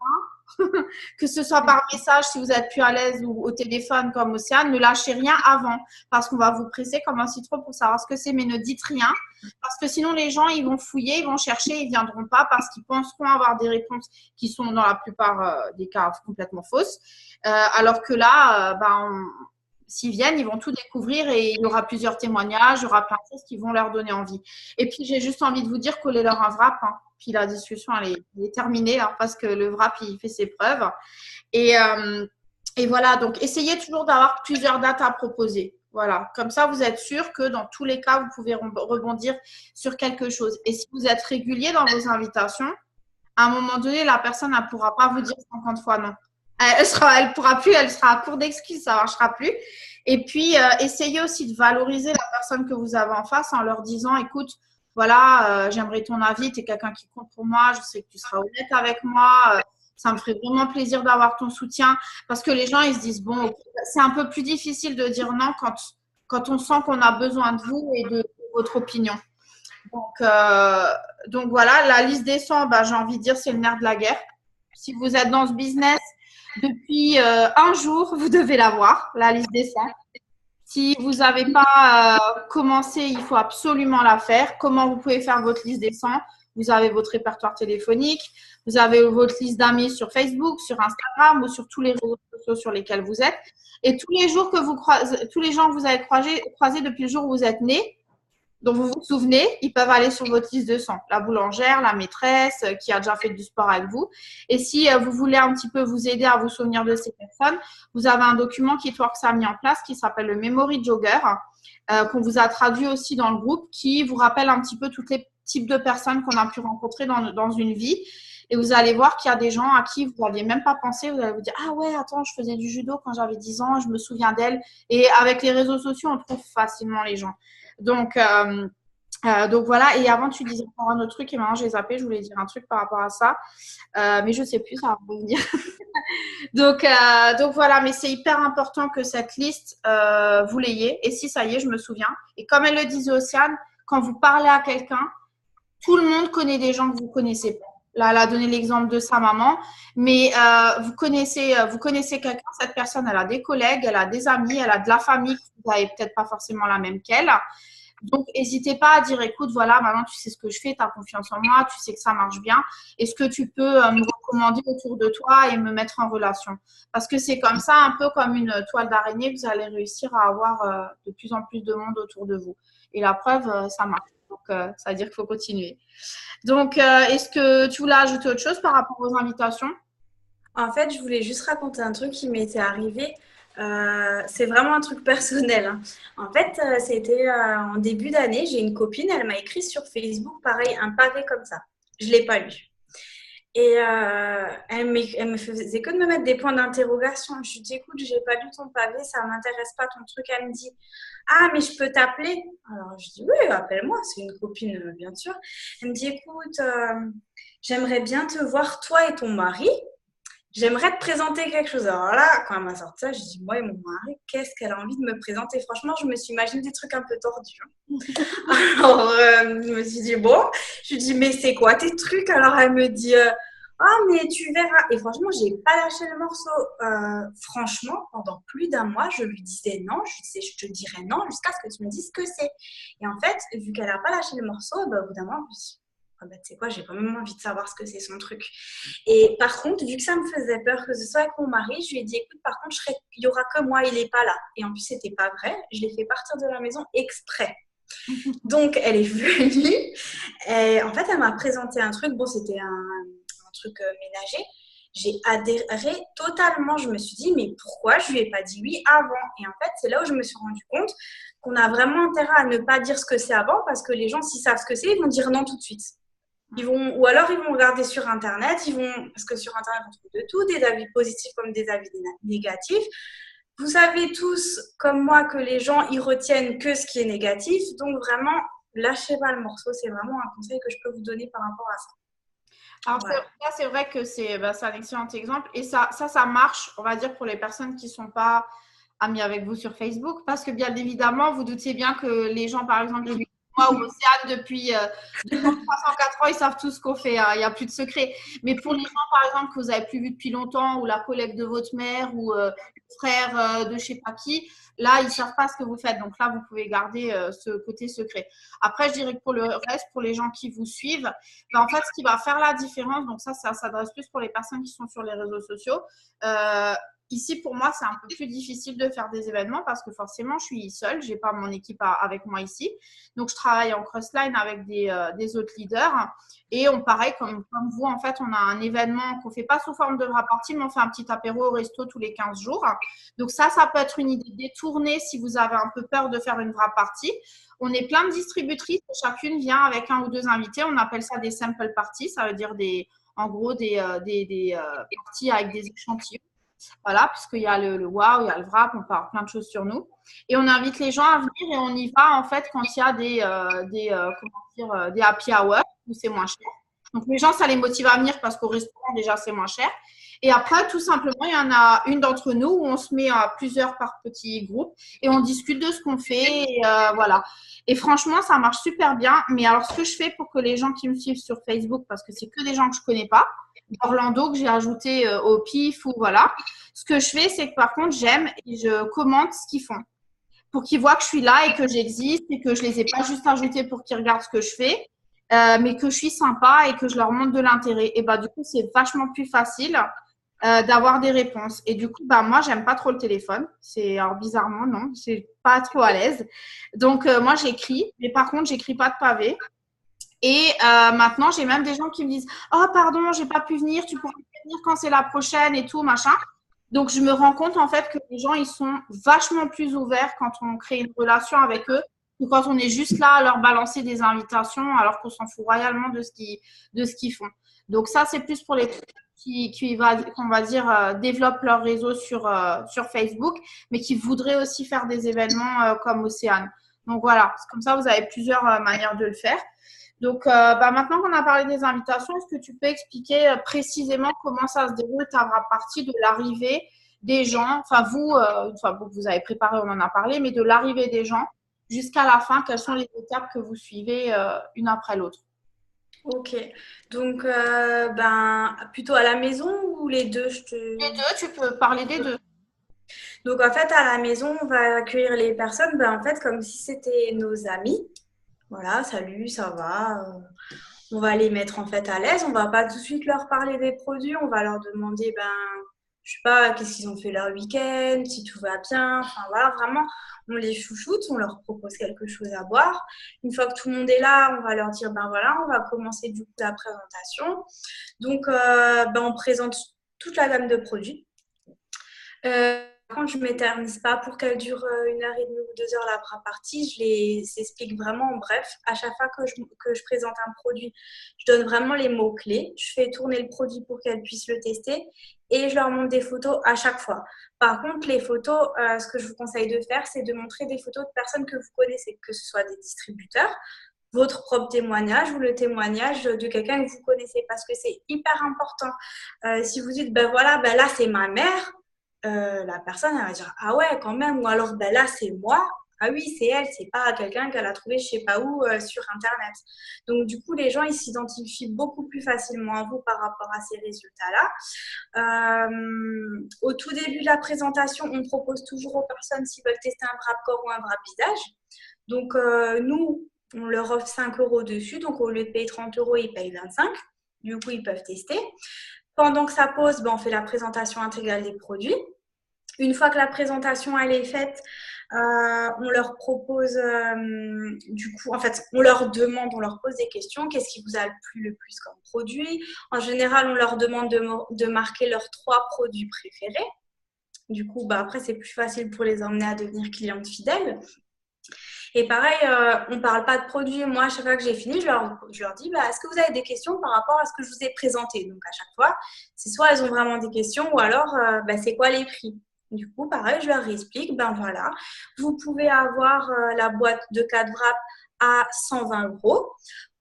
Que ce soit par message si vous êtes plus à l'aise ou au téléphone comme Océane, ne lâchez rien avant parce qu'on va vous presser comme un citron pour savoir ce que c'est, mais ne dites rien parce que sinon les gens ils vont fouiller, ils vont chercher, ils viendront pas parce qu'ils penseront avoir des réponses qui sont dans la plupart des cas complètement fausses, alors que là, s'ils viennent, ils vont tout découvrir et il y aura plusieurs témoignages, il y aura plein de choses qui vont leur donner envie. Et puis, j'ai juste envie de vous dire, collez-leur un wrap. Hein. Puis la discussion, elle est terminée hein, parce que le wrap, il fait ses preuves. Et voilà, donc essayez toujours d'avoir plusieurs dates à proposer. Voilà, comme ça, vous êtes sûr que dans tous les cas, vous pouvez rebondir sur quelque chose. Et si vous êtes régulier dans vos invitations, à un moment donné, la personne ne pourra pas vous dire 50 fois non. Elle pourra plus, elle sera à court d'excuses, ça ne marchera plus. Et puis, essayez aussi de valoriser la personne que vous avez en face en leur disant, écoute, voilà, j'aimerais ton avis, tu es quelqu'un qui compte pour moi, je sais que tu seras honnête avec moi, ça me ferait vraiment plaisir d'avoir ton soutien. Parce que les gens, ils se disent, bon, c'est un peu plus difficile de dire non quand on sent qu'on a besoin de vous et de votre opinion. Donc voilà, la liste des 100, j'ai envie de dire, c'est le nerf de la guerre. Si vous êtes dans ce business depuis un jour, vous devez l'avoir, la liste des 100. Si vous n'avez pas commencé, il faut absolument la faire. Comment vous pouvez faire votre liste des 100? vous avez votre répertoire téléphonique, vous avez votre liste d'amis sur Facebook, sur Instagram ou sur tous les réseaux sociaux sur lesquels vous êtes. Et tous les jours que vous croisez, tous les gens que vous avez croisés depuis le jour où vous êtes nés, dont vous vous souvenez, ils peuvent aller sur votre liste de 100. La boulangère, la maîtresse qui a déjà fait du sport avec vous. Et si vous voulez un petit peu vous aider à vous souvenir de ces personnes, vous avez un document qu'Eatworks a mis en place qui s'appelle le Memory Jogger, qu'on vous a traduit aussi dans le groupe, qui vous rappelle un petit peu tous les types de personnes qu'on a pu rencontrer dans une vie. Et vous allez voir qu'il y a des gens à qui vous n'aviez même pas pensé. Vous allez vous dire « Ah ouais, attends, je faisais du judo quand j'avais 10 ans, je me souviens d'elle. » Et avec les réseaux sociaux, on trouve facilement les gens. Donc voilà. Et avant, tu disais encore un autre truc et maintenant, j'ai zappé. Je voulais dire un truc par rapport à ça. Mais je ne sais plus, ça va revenir. donc voilà. Mais c'est hyper important que cette liste, vous l'ayez. Et si ça y est, je me souviens. Et comme elle le disait Océane, quand vous parlez à quelqu'un, tout le monde connaît des gens que vous ne connaissez pas. Là, elle a donné l'exemple de sa maman, mais vous connaissez quelqu'un, cette personne, elle a des collègues, elle a des amis, elle a de la famille, vous n'avez peut-être pas forcément la même qu'elle. Donc, n'hésitez pas à dire, écoute, voilà, maintenant tu sais ce que je fais, tu as confiance en moi, tu sais que ça marche bien. Est-ce que tu peux me recommander autour de toi et me mettre en relation? Parce que c'est comme ça, un peu comme une toile d'araignée, vous allez réussir à avoir de plus en plus de monde autour de vous. Et la preuve, ça marche. Donc, ça veut dire qu'il faut continuer. Donc, est-ce que tu voulais ajouter autre chose par rapport aux invitations? En fait, je voulais juste raconter un truc qui m'était arrivé. C'est vraiment un truc personnel, hein. En fait, c'était en début d'année. J'ai une copine, elle m'a écrit sur Facebook, pareil, un pavé comme ça. Je ne l'ai pas lu. Et elle me faisait que de me mettre des points d'interrogation. Je lui dis, écoute, j'ai pas lu ton pavé, ça m'intéresse pas ton truc. Elle me dit, ah, mais je peux t'appeler? Alors, je dis, oui, appelle-moi, c'est une copine, bien sûr. Elle me dit, écoute, j'aimerais bien te voir, toi et ton mari. J'aimerais te présenter quelque chose. Alors là, quand elle m'a sorti ça, je dis, moi et mon mari, qu'est-ce qu'elle a envie de me présenter? Franchement, je me suis imaginé des trucs un peu tordus, hein. Alors, je me suis dit, bon, je lui dis, mais c'est quoi tes trucs? Alors, elle me dit, ah, mais tu verras. Et franchement, j'ai pas lâché le morceau. Franchement, pendant plus d'un mois, je lui disais non, je lui disais, je te dirai non, jusqu'à ce que tu me dises ce que c'est. Et en fait, vu qu'elle a pas lâché le morceau, bah, au bout d'un moment, je me suis dit, ah bah, tu sais quoi, j'ai quand même envie de savoir ce que c'est son truc. Et par contre, vu que ça me faisait peur que ce soit avec mon mari, je lui ai dit, écoute, par contre, il y aura que moi, il n'est pas là. Et en plus, c'était pas vrai. Je l'ai fait partir de la maison exprès. Donc, elle est venue. Et en fait, elle m'a présenté un truc. Bon, c'était un truc ménager. J'ai adhéré totalement. Je me suis dit, mais pourquoi je lui ai pas dit oui avant? Et en fait, c'est là où je me suis rendu compte qu'on a vraiment intérêt à ne pas dire ce que c'est avant, parce que les gens, s'ils savent ce que c'est, ils vont dire non tout de suite. Ou alors ils vont regarder sur Internet, parce que sur Internet, on trouve de tout, des avis positifs comme des avis négatifs. Vous savez tous, comme moi, que les gens, ils retiennent que ce qui est négatif. Donc vraiment, lâchez pas le morceau. C'est vraiment un conseil que je peux vous donner par rapport à ça. Alors, voilà. C'est vrai que c'est un excellent exemple. Et ça marche, on va dire, pour les personnes qui ne sont pas amies avec vous sur Facebook. Parce que bien évidemment, vous doutez bien que les gens, par exemple, qui moi ou Océane depuis 304 ans, ils savent tout ce qu'on fait. Il n'y a plus de secret. Mais pour les gens, par exemple, que vous n'avez plus vu depuis longtemps, ou la collègue de votre mère, ou le frère de je ne sais pas qui, là, ils ne savent pas ce que vous faites. Donc là, vous pouvez garder ce côté secret. Après, je dirais que pour le reste, pour les gens qui vous suivent, ben, en fait, ce qui va faire la différence, donc ça s'adresse plus pour les personnes qui sont sur les réseaux sociaux. Ici, pour moi, c'est un peu plus difficile de faire des événements parce que forcément, je suis seule. Je n'ai pas mon équipe avec moi ici. Donc, je travaille en crossline avec des autres leaders. Et pareil, comme vous, en fait, on a un événement qu'on ne fait pas sous forme de wrap party, mais on fait un petit apéro au resto tous les 15 jours. Donc, ça peut être une idée détournée si vous avez un peu peur de faire une wrap party. On est plein de distributrices. Chacune vient avec un ou deux invités. On appelle ça des sample parties. Ça veut dire en gros des parties avec des échantillons. Voilà, puisqu'il y a le wow, il y a le wrap, on parle plein de choses sur nous. Et on invite les gens à venir et on y va en fait quand il y a des happy hours où c'est moins cher. Donc les gens, ça les motive à venir parce qu'au restaurant, déjà, c'est moins cher. Et après, tout simplement, il y en a une d'entre nous où on se met à plusieurs par petits groupes et on discute de ce qu'on fait. Et, voilà. Et franchement, ça marche super bien. Mais alors, ce que je fais pour que les gens qui me suivent sur Facebook, parce que c'est que des gens que je ne connais pas, d'Orlando que j'ai ajouté au pif ou voilà. Ce que je fais, c'est que par contre, j'aime et je commente ce qu'ils font pour qu'ils voient que je suis là et que j'existe et que je les ai pas juste ajoutés pour qu'ils regardent ce que je fais. mais que je suis sympa et que je leur montre de l'intérêt. Et bah, du coup, c'est vachement plus facile d'avoir des réponses. Et du coup, bah, moi, j'aime pas trop le téléphone. Alors, bizarrement, non, je suis pas trop à l'aise. Donc, moi, j'écris, mais par contre, j'écris pas de pavé. Et maintenant, j'ai même des gens qui me disent oh, pardon, j'ai pas pu venir, tu pourras venir quand c'est la prochaine et tout, machin. Donc, je me rends compte en fait que les gens, ils sont vachement plus ouverts quand on crée une relation avec eux que quand on est juste là à leur balancer des invitations alors qu'on s'en fout royalement de ce qu'ils font. Donc, ça, c'est plus pour les qu'on va dire, développent leur réseau sur Facebook, mais qui voudraient aussi faire des événements comme Océane. Donc, voilà, comme ça, vous avez plusieurs manières de le faire. Donc, bah, maintenant qu'on a parlé des invitations, est-ce que tu peux expliquer précisément comment ça se déroule ta partie de l'arrivée des gens, enfin vous, vous avez préparé, on en a parlé, mais de l'arrivée des gens jusqu'à la fin, quelles sont les étapes que vous suivez une après l'autre? Ok. Donc, plutôt à la maison ou les deux, Les deux, tu peux parler des deux. Donc, en fait, à la maison, on va accueillir les personnes, en fait, comme si c'était nos amis. Voilà, salut, ça va. On va les mettre en fait à l'aise. On va pas tout de suite leur parler des produits. On va leur demander, je sais pas, qu'est-ce qu'ils ont fait leur week-end, si tout va bien. Enfin voilà, vraiment, on les chouchoute, on leur propose quelque chose à boire. Une fois que tout le monde est là, on va leur dire, voilà, on va commencer du coup la présentation. Donc, on présente toute la gamme de produits. Quand je ne m'éternise pas pour qu'elle dure 1 heure et demie ou 2 heures la partie, je les explique vraiment en bref. À chaque fois que je présente un produit, je donne vraiment les mots-clés. Je fais tourner le produit pour qu'elles puissent le tester et je leur montre des photos à chaque fois. Par contre, les photos, ce que je vous conseille de faire, c'est de montrer des photos de personnes que vous connaissez, que ce soit des distributeurs, votre propre témoignage ou le témoignage de quelqu'un que vous connaissez parce que c'est hyper important. Si vous dites, là, c'est ma mère. La personne elle va dire ah ouais quand même, ou alors là c'est moi, ah oui c'est elle, c'est pas quelqu'un qu'elle a trouvé je sais pas où sur internet. Donc du coup les gens ils s'identifient beaucoup plus facilement à vous par rapport à ces résultats là. Au tout début de la présentation on propose toujours aux personnes s'ils veulent tester un wrap corps ou un wrap visage. Donc nous on leur offre 5 € dessus, donc au lieu de payer 30 €, ils payent 25. Du coup ils peuvent tester. Pendant que ça pose, on fait la présentation intégrale des produits. Une fois que la présentation elle est faite, on leur propose, on leur demande, on leur pose des questions. Qu'est-ce qui vous a plu le plus comme produit? En général, on leur demande de marquer leurs 3 produits préférés. Du coup, après, c'est plus facile pour les emmener à devenir clientes fidèles. Et pareil, on ne parle pas de produits. Moi, à chaque fois que j'ai fini, je leur dis est-ce que vous avez des questions par rapport à ce que je vous ai présenté? Donc, à chaque fois, c'est soit elles ont vraiment des questions ou alors, c'est quoi les prix? Du coup, pareil, je leur explique voilà, vous pouvez avoir la boîte de 4 wraps à 120 €.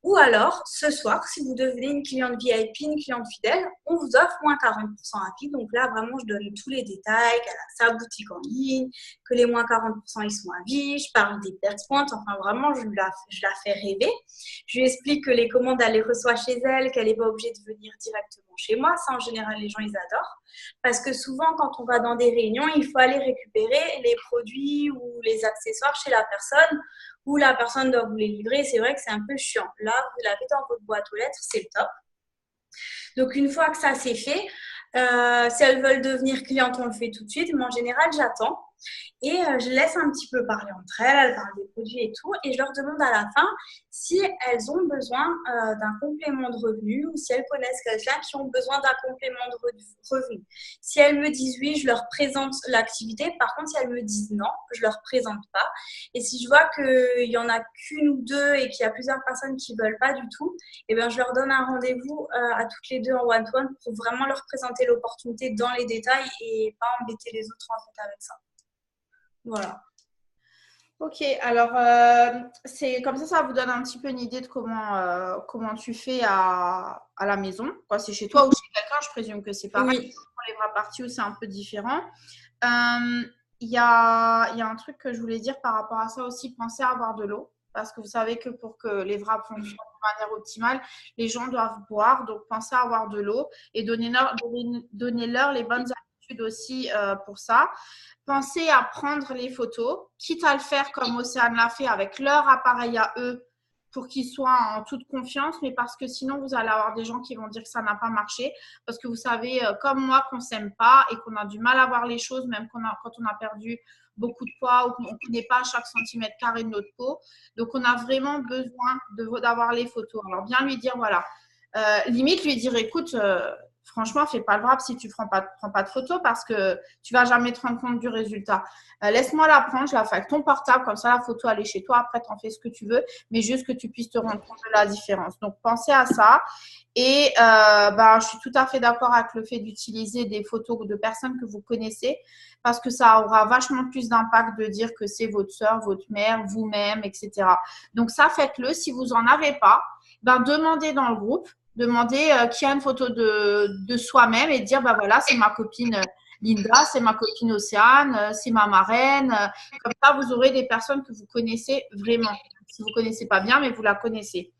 Ou alors, ce soir, si vous devenez une cliente VIP, une cliente fidèle, on vous offre moins 40% à vie. Donc là, vraiment, je donne tous les détails, qu'elle a sa boutique en ligne, que les moins 40%, ils sont à vie. Je parle des pertes-pointes. Enfin, vraiment, je la fais rêver. Je lui explique que les commandes, elle les reçoit chez elle, qu'elle n'est pas obligée de venir directement chez moi. Ça, en général, les gens, ils adorent. Parce que souvent, quand on va dans des réunions, il faut aller récupérer les produits ou les accessoires chez la personne, ou la personne doit vous les livrer. C'est vrai que c'est un peu chiant. Là, vous l'avez dans votre boîte aux lettres, c'est le top. Donc, une fois que ça c'est fait, si elles veulent devenir clientes, on le fait tout de suite. Mais en général, j'attends. Et je laisse un petit peu parler entre elles parlent des produits et tout, et je leur demande à la fin si elles ont besoin d'un complément de revenu ou si elles connaissent quelqu'un qui ont besoin d'un complément de revenu. Si elles me disent oui, je leur présente l'activité. Par contre, si elles me disent non, je leur présente pas. Et si je vois qu'il y en a qu'une ou deux et qu'il y a plusieurs personnes qui veulent pas du tout, je leur donne un rendez-vous à toutes les deux en one-to-one pour vraiment leur présenter l'opportunité dans les détails et pas embêter les autres en fait avec ça. Voilà. Ok, alors c'est comme ça vous donne un petit peu une idée de comment tu fais à la maison. C'est chez toi ou chez quelqu'un, je présume que c'est pareil. Oui. Pour les vraies parties où c'est un peu différent. Il y a un truc que je voulais dire par rapport à ça aussi, pensez à avoir de l'eau. Parce que vous savez que pour que les wraps fonctionnent de manière optimale, les gens doivent boire. Donc, pensez à avoir de l'eau et donnez-leur les bonnes habitudes aussi pour ça. Pensez à prendre les photos, quitte à le faire comme Océane l'a fait avec leur appareil à eux pour qu'il soit en toute confiance, mais parce que sinon, vous allez avoir des gens qui vont dire que ça n'a pas marché. Parce que vous savez, comme moi, qu'on ne s'aime pas et qu'on a du mal à voir les choses, même quand on a perdu beaucoup de poids ou qu'on ne connaît pas chaque centimètre carré de notre peau. Donc, on a vraiment besoin d'avoir les photos. Alors, bien lui dire, voilà, limite lui dire, écoute, franchement, fais pas le brave si tu prends pas de photos parce que tu vas jamais te rendre compte du résultat. Laisse-moi la prendre, je la fais avec ton portable, comme ça la photo elle est chez toi, après tu en fais ce que tu veux, mais juste que tu puisses te rendre compte de la différence. Donc pensez à ça. Et je suis tout à fait d'accord avec le fait d'utiliser des photos de personnes que vous connaissez parce que ça aura vachement plus d'impact de dire que c'est votre soeur, votre mère, vous-même, etc. Donc ça, faites-le. Si vous n'en avez pas, demandez dans le groupe. Demander qui a une photo de soi-même et dire, voilà, c'est ma copine Linda, c'est ma copine Océane, c'est ma marraine. Comme ça, vous aurez des personnes que vous connaissez vraiment. Si vous ne connaissez pas bien, mais vous la connaissez.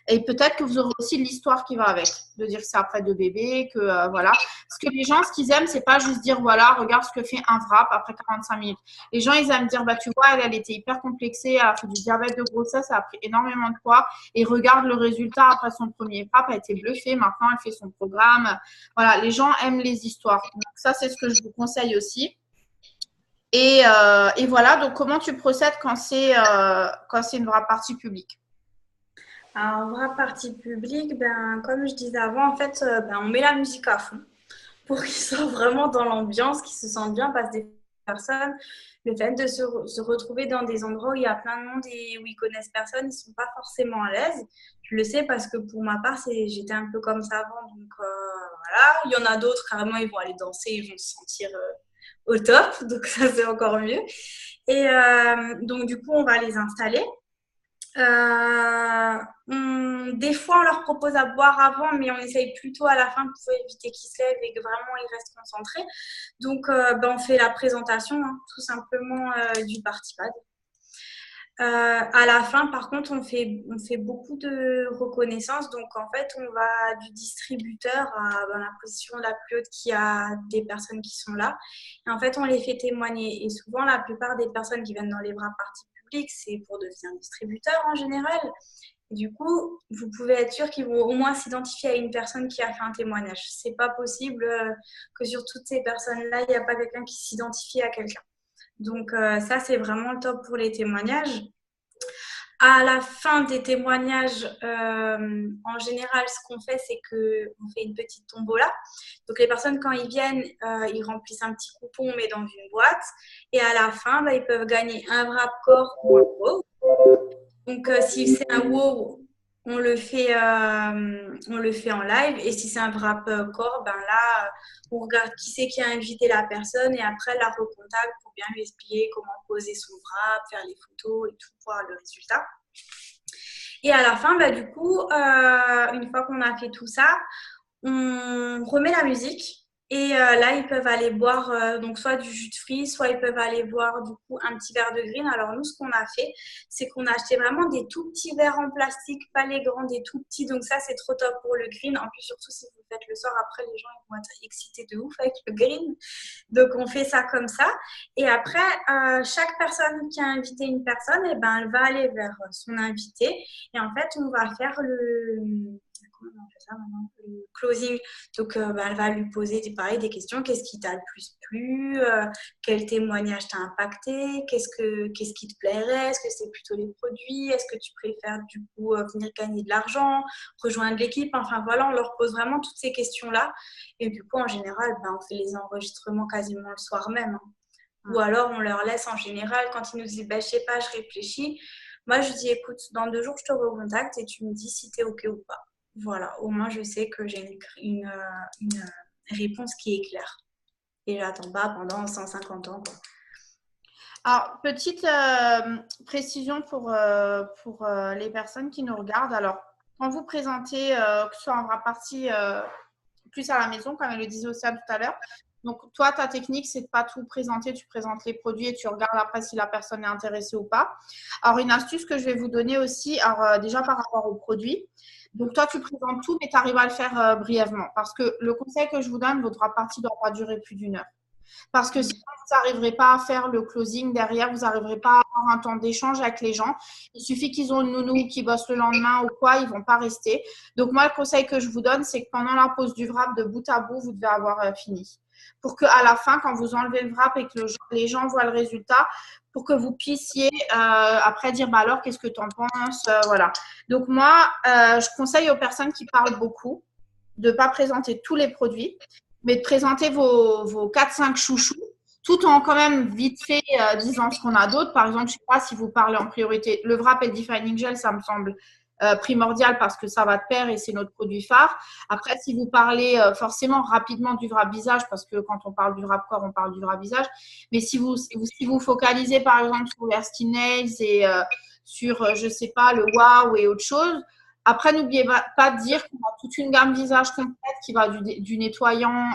Et peut-être que vous aurez aussi l'histoire qui va avec, de dire que c'est après deux bébés, que voilà. Parce que les gens, ce qu'ils aiment, c'est pas juste dire voilà, regarde ce que fait un wrap après 45 minutes. Les gens, ils aiment dire tu vois, elle était hyper complexée, elle a fait du diabète de grossesse, elle a pris énormément de poids et regarde le résultat après son premier wrap, elle a été bluffée, maintenant elle fait son programme. Voilà, les gens aiment les histoires. Donc ça, c'est ce que je vous conseille aussi. Et voilà, donc comment tu procèdes quand c'est une vraie partie publique? En vraie partie publique, comme je disais avant, en fait, on met la musique à fond pour qu'ils soient vraiment dans l'ambiance, qu'ils se sentent bien, parce que des personnes, le fait de se retrouver dans des endroits où il y a plein de monde et où ils connaissent personne, ils ne sont pas forcément à l'aise. Je le sais parce que pour ma part, j'étais un peu comme ça avant. Donc voilà, il y en a d'autres, carrément, ils vont aller danser, ils vont se sentir au top. Donc ça, c'est encore mieux. Et donc du coup, on va les installer. Des fois, on leur propose à boire avant, mais on essaye plutôt à la fin pour éviter qu'ils se lèvent et que vraiment ils restent concentrés. Donc, on fait la présentation, hein, tout simplement, du party pad. À la fin, par contre, on fait beaucoup de reconnaissance. Donc, en fait, on va du distributeur à la position la plus haute qui a des personnes qui sont là. Et en fait, on les fait témoigner. Et souvent, la plupart des personnes qui viennent dans les bras parties publiques, c'est pour devenir distributeur en général. Et du coup, vous pouvez être sûr qu'ils vont au moins s'identifier à une personne qui a fait un témoignage. C'est pas possible que sur toutes ces personnes-là, il n'y a pas quelqu'un qui s'identifie à quelqu'un. Donc ça, c'est vraiment le top pour les témoignages. À la fin des témoignages, en général, ce qu'on fait, c'est qu'on fait une petite tombola. Donc les personnes, quand ils viennent, ils remplissent un petit coupon, on met dans une boîte. Et à la fin, ils peuvent gagner un wrap corps ou un wow. Donc si c'est un wow, on le fait en live. Et si c'est un wrap corps, là, on regarde qui c'est qui a invité la personne et après, la recontacte pour bien lui expliquer comment poser son wrap, faire les photos et tout, voir le résultat. Et à la fin, du coup, une fois qu'on a fait tout ça, on remet la musique. Et là, ils peuvent aller boire donc soit du jus de fruits, soit ils peuvent aller boire du coup un petit verre de green. Alors nous, ce qu'on a fait, c'est qu'on a acheté vraiment des tout petits verres en plastique, pas les grands, des tout petits. Donc ça, c'est trop top pour le green. En plus, surtout si vous le faites le soir, après, les gens ils vont être excités de ouf avec le green. Donc on fait ça comme ça. Et après, chaque personne qui a invité une personne, elle va aller vers son invité. Et en fait, on va faire comment on fait ça maintenant, le closing. Donc, elle va lui poser des questions. Qu'est-ce qui t'a le plus plu? Quel témoignage t'a impacté? Qu'est-ce qui te plairait? Est-ce que c'est plutôt les produits? Est-ce que tu préfères du coup venir gagner de l'argent, rejoindre l'équipe? Enfin voilà, on leur pose vraiment toutes ces questions-là. Et du coup, en général, on fait les enregistrements quasiment le soir même. Hein. Ou alors, on leur laisse en général, quand ils nous disent, je sais pas, je réfléchis. Moi, je dis, écoute, dans 2 jours, je te recontacte et tu me dis si tu es OK ou pas. Voilà, au moins, je sais que j'ai une réponse qui est claire. Et j'attends pas pendant 150 ans. Quoi. Alors, petite précision pour les personnes qui nous regardent. Alors, quand vous présentez, que ce soit en vraie partie plus à la maison, comme elle le disait aussi tout à l'heure, donc toi, ta technique, c'est de pas tout présenter, tu présentes les produits et tu regardes après si la personne est intéressée ou pas. Alors, une astuce que je vais vous donner aussi, alors déjà par rapport aux produits. Donc, toi, tu présentes tout, mais tu arrives à le faire brièvement. Parce que le conseil que je vous donne, votre partie ne doit pas durer plus d'1 heure. Parce que sinon, vous n'arriverez pas à faire le closing derrière, vous n'arriverez pas à avoir un temps d'échange avec les gens. Il suffit qu'ils ont une nounou qui bosse le lendemain ou quoi, ils ne vont pas rester. Donc, moi, le conseil que je vous donne, c'est que pendant la pause du wrap, de bout à bout, vous devez avoir fini. Pour qu'à la fin, quand vous enlevez le wrap et que les gens voient le résultat, pour que vous puissiez après dire bah alors, qu'est-ce que tu en penses voilà. Donc, moi, je conseille aux personnes qui parlent beaucoup de ne pas présenter tous les produits, mais de présenter vos 4-5 chouchous, tout en quand même vite fait disant ce qu'on a d'autre. Par exemple, je ne sais pas si vous parlez en priorité, le wrap et le defining gel, ça me semble primordial parce que ça va de pair et c'est notre produit phare. Après, si vous parlez forcément rapidement du wrap visage, parce que quand on parle du wrap corps, on parle du wrap visage, mais si vous focalisez par exemple sur les Skin Nails et sur, je ne sais pas, le wow et autre chose, après, n'oubliez pas de dire qu'on a toute une gamme visage complète qui va du nettoyant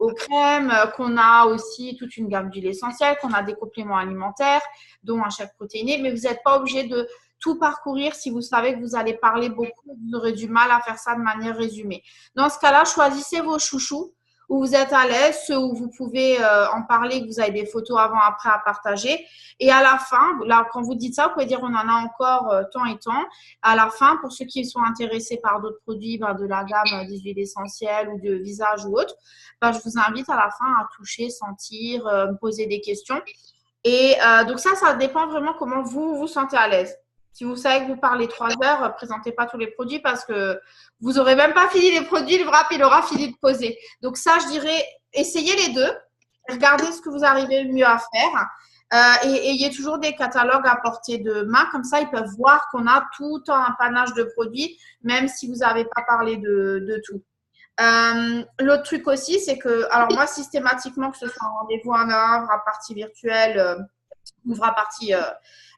aux crèmes, qu'on a aussi toute une gamme d'huiles essentielles, qu'on a des compléments alimentaires, dont un chèque protéiné, mais vous n'êtes pas obligé de tout parcourir si vous savez que vous allez parler beaucoup, vous aurez du mal à faire ça de manière résumée. Dans ce cas-là, choisissez vos chouchous où vous êtes à l'aise, ceux où vous pouvez en parler, que vous avez des photos avant-après à partager. Et à la fin, là, quand vous dites ça, vous pouvez dire on en a encore tant et tant. À la fin, pour ceux qui sont intéressés par d'autres produits, de la gamme des huiles essentielles ou de visage ou autre, je vous invite à la fin à toucher, sentir, me poser des questions. Et donc ça dépend vraiment comment vous vous sentez à l'aise. Si vous savez que vous parlez 3 heures, présentez pas tous les produits parce que vous n'aurez même pas fini les produits, le wrap, il aura fini de poser. Donc ça, je dirais, essayez les deux. Regardez ce que vous arrivez le mieux à faire. Et ayez toujours des catalogues à portée de main. Comme ça, ils peuvent voir qu'on a tout un panache de produits, même si vous n'avez pas parlé de tout. L'autre truc aussi, c'est que, alors moi, systématiquement, que ce soit un rendez-vous en œuvre, à partie virtuelle, ouvre à partie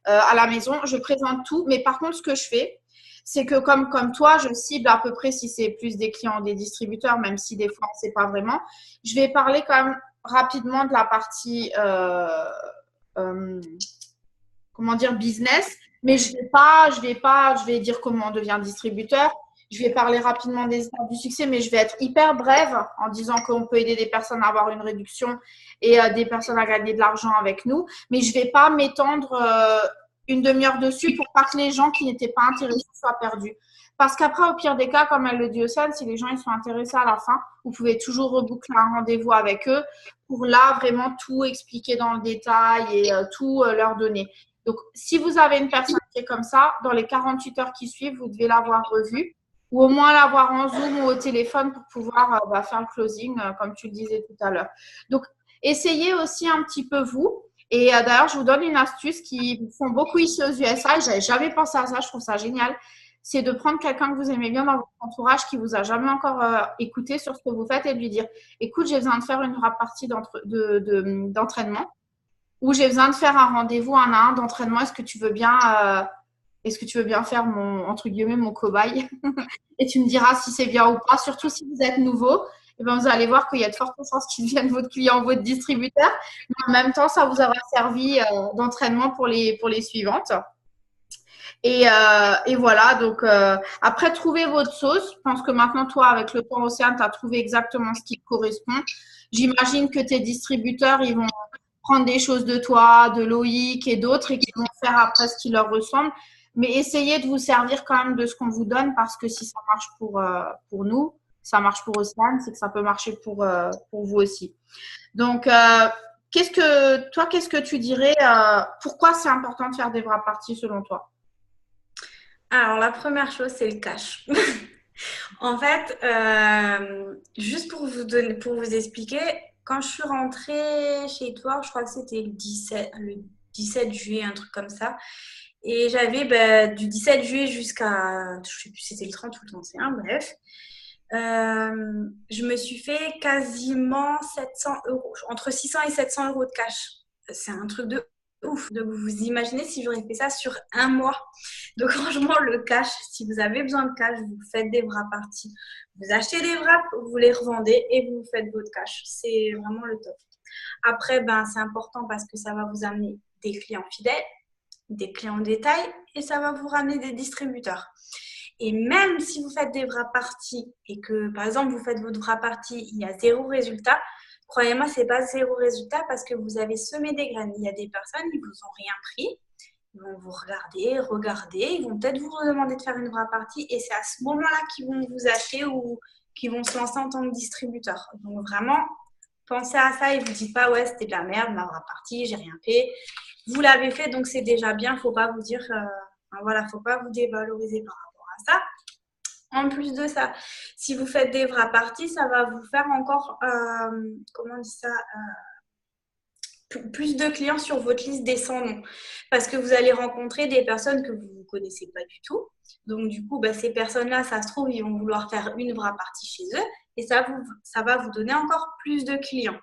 à la maison, je présente tout. Mais par contre, ce que je fais, c'est que comme toi, je cible à peu près si c'est plus des clients, des distributeurs, même si des fois, on ne sait pas vraiment. Je vais parler quand même rapidement de la partie, comment dire, business. Mais je vais dire comment on devient distributeur. Je vais parler rapidement des étapes du succès, mais je vais être hyper brève en disant qu'on peut aider des personnes à avoir une réduction et des personnes à gagner de l'argent avec nous. Mais je ne vais pas m'étendre une demi-heure dessus pour pas que les gens qui n'étaient pas intéressés soient perdus. Parce qu'après, au pire des cas, comme elle le dit Océane, si les gens ils sont intéressés à la fin, vous pouvez toujours reboucler un rendez-vous avec eux pour là vraiment tout expliquer dans le détail et tout leur donner. Donc, si vous avez une personne qui est comme ça, dans les 48 heures qui suivent, vous devez l'avoir revue ou au moins l'avoir en Zoom ou au téléphone pour pouvoir faire le closing, comme tu le disais tout à l'heure. Donc, essayez aussi un petit peu vous. Et d'ailleurs, je vous donne une astuce qui font beaucoup ici aux USA. Je n'avais jamais pensé à ça, je trouve ça génial. C'est de prendre quelqu'un que vous aimez bien dans votre entourage qui vous a jamais encore écouté sur ce que vous faites et de lui dire écoute, j'ai besoin de faire une partie d'entraînement ou j'ai besoin de faire un rendez-vous un à un d'entraînement. Est-ce que tu veux bien faire entre guillemets mon cobaye et tu me diras si c'est bien ou pas, surtout si vous êtes nouveau. Et bien, vous allez voir qu'il y a de fortes chances qu'il devienne votre client, votre distributeur. Mais en même temps, ça vous aura servi d'entraînement pour les suivantes. Et voilà, donc après, trouvez votre sauce. Je pense que maintenant, toi, avec le temps Océane, tu as trouvé exactement ce qui te correspond. J'imagine que tes distributeurs, ils vont prendre des choses de toi, de Loïc et d'autres et qu'ils vont faire après ce qui leur ressemble. Mais essayez de vous servir quand même de ce qu'on vous donne parce que si ça marche pour nous, ça marche pour Océane, c'est que ça peut marcher pour vous aussi. Donc, qu'est-ce que tu dirais pourquoi c'est important de faire des vraies parties selon toi? Alors, la première chose, c'est le cash. En fait, juste pour vous expliquer, quand je suis rentrée chez toi, je crois que c'était le 17 juillet, un truc comme ça. Et j'avais du 17 juillet jusqu'à, je sais plus, c'était le 30 ou le 31, bref. Je me suis fait quasiment 700 euros, entre 600 et 700 euros de cash. C'est un truc de ouf. Donc, vous imaginez si j'aurais fait ça sur un mois. Donc, franchement, le cash, si vous avez besoin de cash, vous faites des wraps parties. Vous achetez des wraps, vous les revendez et vous faites votre cash. C'est vraiment le top. Après, c'est important parce que ça va vous amener des clients fidèles, des clients en détail et ça va vous ramener des distributeurs. Et même si vous faites des wraps parties et que, par exemple, vous faites votre wrap partie, il y a 0 résultat, croyez-moi, c'est pas zéro résultat parce que vous avez semé des graines. Il y a des personnes, ils vous ont rien pris. Ils vont vous regarder, ils vont peut-être vous demander de faire une vraie partie et c'est à ce moment-là qu'ils vont vous acheter ou qu'ils vont se lancer en tant que distributeur. Donc vraiment, pensez à ça et vous dites pas ouais c'était de la merde, ma vraie partie, j'ai rien fait. Vous l'avez fait donc c'est déjà bien, faut pas vous dire, voilà, faut pas vous dévaloriser par rapport à ça. En plus de ça, si vous faites des vraies parties, ça va vous faire encore, comment on dit ça, plus de clients sur votre liste descendants parce que vous allez rencontrer des personnes que vous ne connaissez pas du tout. Donc, du coup, ces personnes-là, ça se trouve, ils vont vouloir faire une vraie partie chez eux et ça va vous donner encore plus de clients.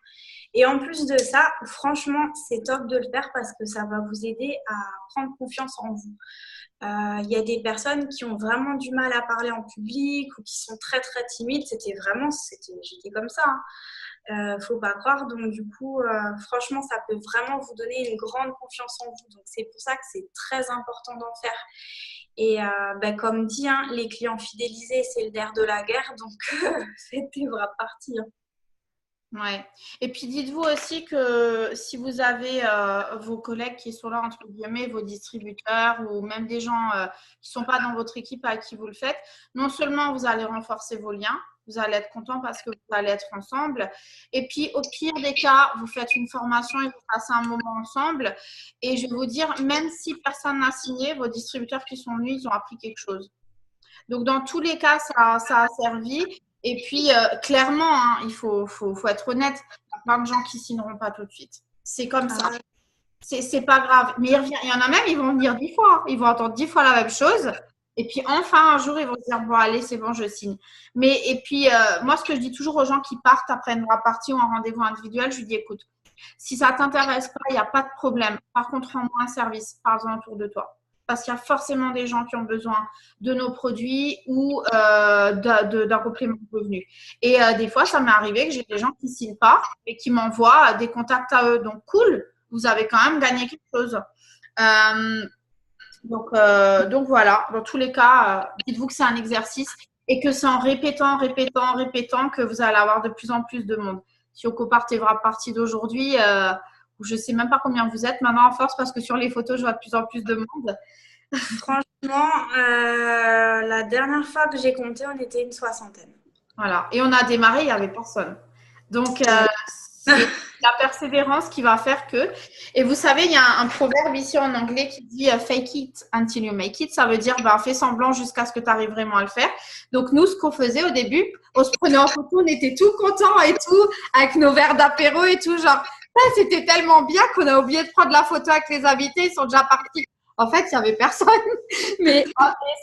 Et en plus de ça, franchement, c'est top de le faire parce que ça va vous aider à prendre confiance en vous. Il y a des personnes qui ont vraiment du mal à parler en public ou qui sont très, très timides. J'étais comme ça. Faut pas croire. Donc, du coup, franchement, ça peut vraiment vous donner une grande confiance en vous. Donc, c'est pour ça que c'est très important d'en faire. Et comme dit, hein, les clients fidélisés, c'est le nerf de la guerre. Donc, c'était vraiment parti. Hein. Ouais. Et puis dites-vous aussi que si vous avez vos collègues qui sont là, entre guillemets, vos distributeurs ou même des gens qui ne sont pas dans votre équipe à qui vous le faites, non seulement vous allez renforcer vos liens, vous allez être content parce que vous allez être ensemble. Et puis au pire des cas, vous faites une formation et vous passez un moment ensemble. Et je vais vous dire, même si personne n'a signé, vos distributeurs qui sont venus, ils ont appris quelque chose. Donc, dans tous les cas, ça a servi. Et puis, clairement, hein, il faut être honnête. Il y a plein de gens qui ne signeront pas tout de suite. C'est comme ça. C'est pas grave. Mais il y en a même, ils vont venir 10 fois. Ils vont entendre 10 fois la même chose. Et puis, enfin, un jour, ils vont se dire, bon, allez, c'est bon, je signe. Et puis, moi, ce que je dis toujours aux gens qui partent après une partie ou un rendez-vous individuel, je lui dis, écoute, si ça ne t'intéresse pas, il n'y a pas de problème. Par contre, rends-moi un service, parle-en autour de toi. Parce qu'il y a forcément des gens qui ont besoin de nos produits ou d'un complément de revenu. Et des fois, ça m'est arrivé que j'ai des gens qui ne signent pas et qui m'envoient des contacts à eux. Donc, cool, vous avez quand même gagné quelque chose. Donc voilà, dans tous les cas, dites-vous que c'est un exercice et que c'est en répétant que vous allez avoir de plus en plus de monde. Si on compare tes vraies parties d'aujourd'hui, je ne sais même pas combien vous êtes maintenant en force parce que sur les photos, je vois de plus en plus de monde. Franchement, la dernière fois que j'ai compté, on était une 60aine. Voilà. Et on a démarré, il n'y avait personne. Donc, c'est la persévérance qui va faire que. Et vous savez, il y a un proverbe ici en anglais qui dit fake it until you make it. Ça veut dire fais semblant jusqu'à ce que tu arrives vraiment à le faire. Donc, nous, ce qu'on faisait au début, on se prenait en photo, on était tout contents et tout, avec nos verres d'apéro et tout. Genre, c'était tellement bien qu'on a oublié de prendre la photo avec les invités. Ils sont déjà partis. En fait, il n'y avait personne. Mais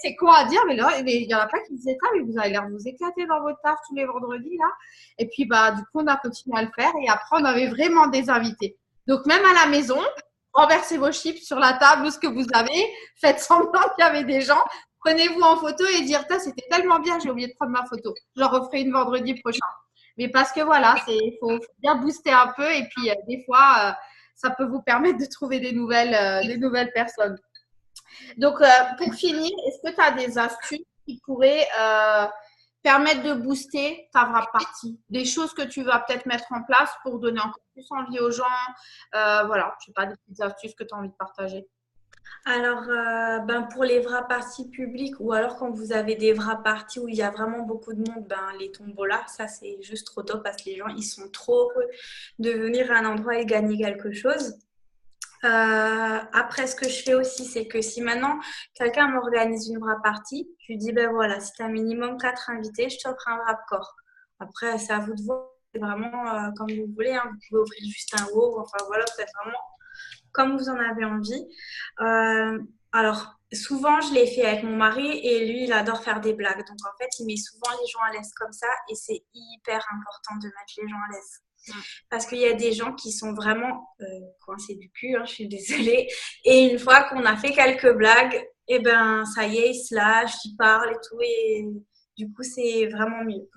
c'est quoi à dire? Mais il n'y en a pas qui disaient ça, mais vous avez l'air de vous éclater dans votre taf tous les vendredis, là. Et puis, du coup, on a continué à le faire. Et après, on avait vraiment des invités. Donc, même à la maison, renversez vos chips sur la table ou ce que vous avez. Faites semblant qu'il y avait des gens. Prenez-vous en photo et dire, c'était tellement bien, j'ai oublié de prendre ma photo. J'en referai une vendredi prochain. Mais parce que voilà, faut bien booster un peu. Et puis, des fois, ça peut vous permettre de trouver des nouvelles personnes. Donc, pour finir, est-ce que tu as des astuces qui pourraient permettre de booster ta vraie partie? Des choses que tu vas peut-être mettre en place pour donner encore plus envie aux gens. Voilà, je ne sais pas, des petites astuces que tu as envie de partager. Alors, pour les vraies parties publiques ou alors quand vous avez des vraies parties où il y a vraiment beaucoup de monde, les tombolas, ça c'est juste trop top parce que les gens ils sont trop heureux de venir à un endroit et gagner quelque chose. Après, ce que je fais aussi, c'est que si maintenant quelqu'un m'organise une vraie partie, je lui dis voilà, si tu as minimum 4 invités, je t'offre un wrap corps. Après, c'est à vous de voir, c'est vraiment comme vous voulez, hein. Vous pouvez offrir juste un haut, enfin voilà, vous faites vraiment comme vous en avez envie. Alors, souvent, je l'ai fait avec mon mari et lui, il adore faire des blagues. Donc, en fait, il met souvent les gens à l'aise comme ça et c'est hyper important de mettre les gens à l'aise. Parce qu'il y a des gens qui sont vraiment coincés du cul, hein, je suis désolée. Et une fois qu'on a fait quelques blagues, ça y est, ils se lâchent, ils parlent et tout. Et du coup, c'est vraiment mieux.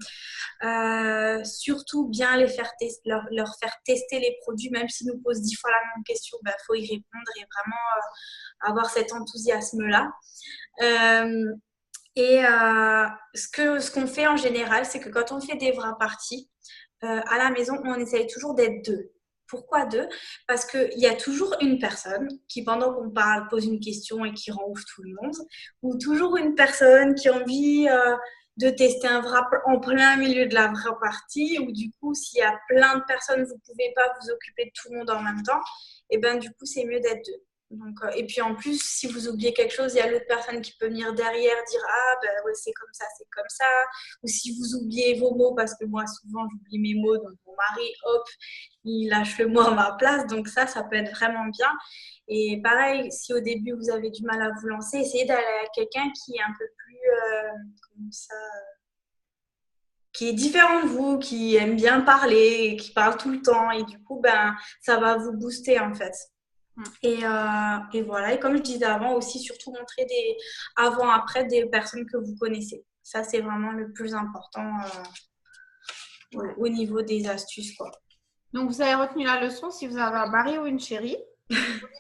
Surtout, bien les faire leur faire tester les produits, même s'ils nous posent 10 fois la même question, faut y répondre et vraiment avoir cet enthousiasme-là. Ce qu'on fait en général, c'est que quand on fait des vraies parties, à la maison, on essaye toujours d'être deux. Pourquoi deux? Parce qu'il y a toujours une personne qui, pendant qu'on parle, pose une question et qui rend ouf tout le monde, ou toujours une personne qui a envie de tester un vrai en plein milieu de la vraie partie, ou du coup, s'il y a plein de personnes, vous ne pouvez pas vous occuper de tout le monde en même temps, et ben du coup, c'est mieux d'être deux. Donc, et puis en plus, si vous oubliez quelque chose, il y a l'autre personne qui peut venir derrière dire ah ben ouais c'est comme ça. Ou si vous oubliez vos mots, parce que moi souvent j'oublie mes mots, donc mon mari hop il lâche le mot à ma place, donc ça peut être vraiment bien. Et pareil, si au début vous avez du mal à vous lancer, essayez d'aller à quelqu'un qui est un peu plus comme ça, qui est différent de vous, qui aime bien parler, qui parle tout le temps, et du coup ben ça va vous booster en fait. Et voilà, et comme je disais avant aussi, surtout montrer des avant-après des personnes que vous connaissez. Ça, c'est vraiment le plus important au niveau des astuces, quoi. Donc, vous avez retenu la leçon. Si vous avez un mari ou une chérie, vous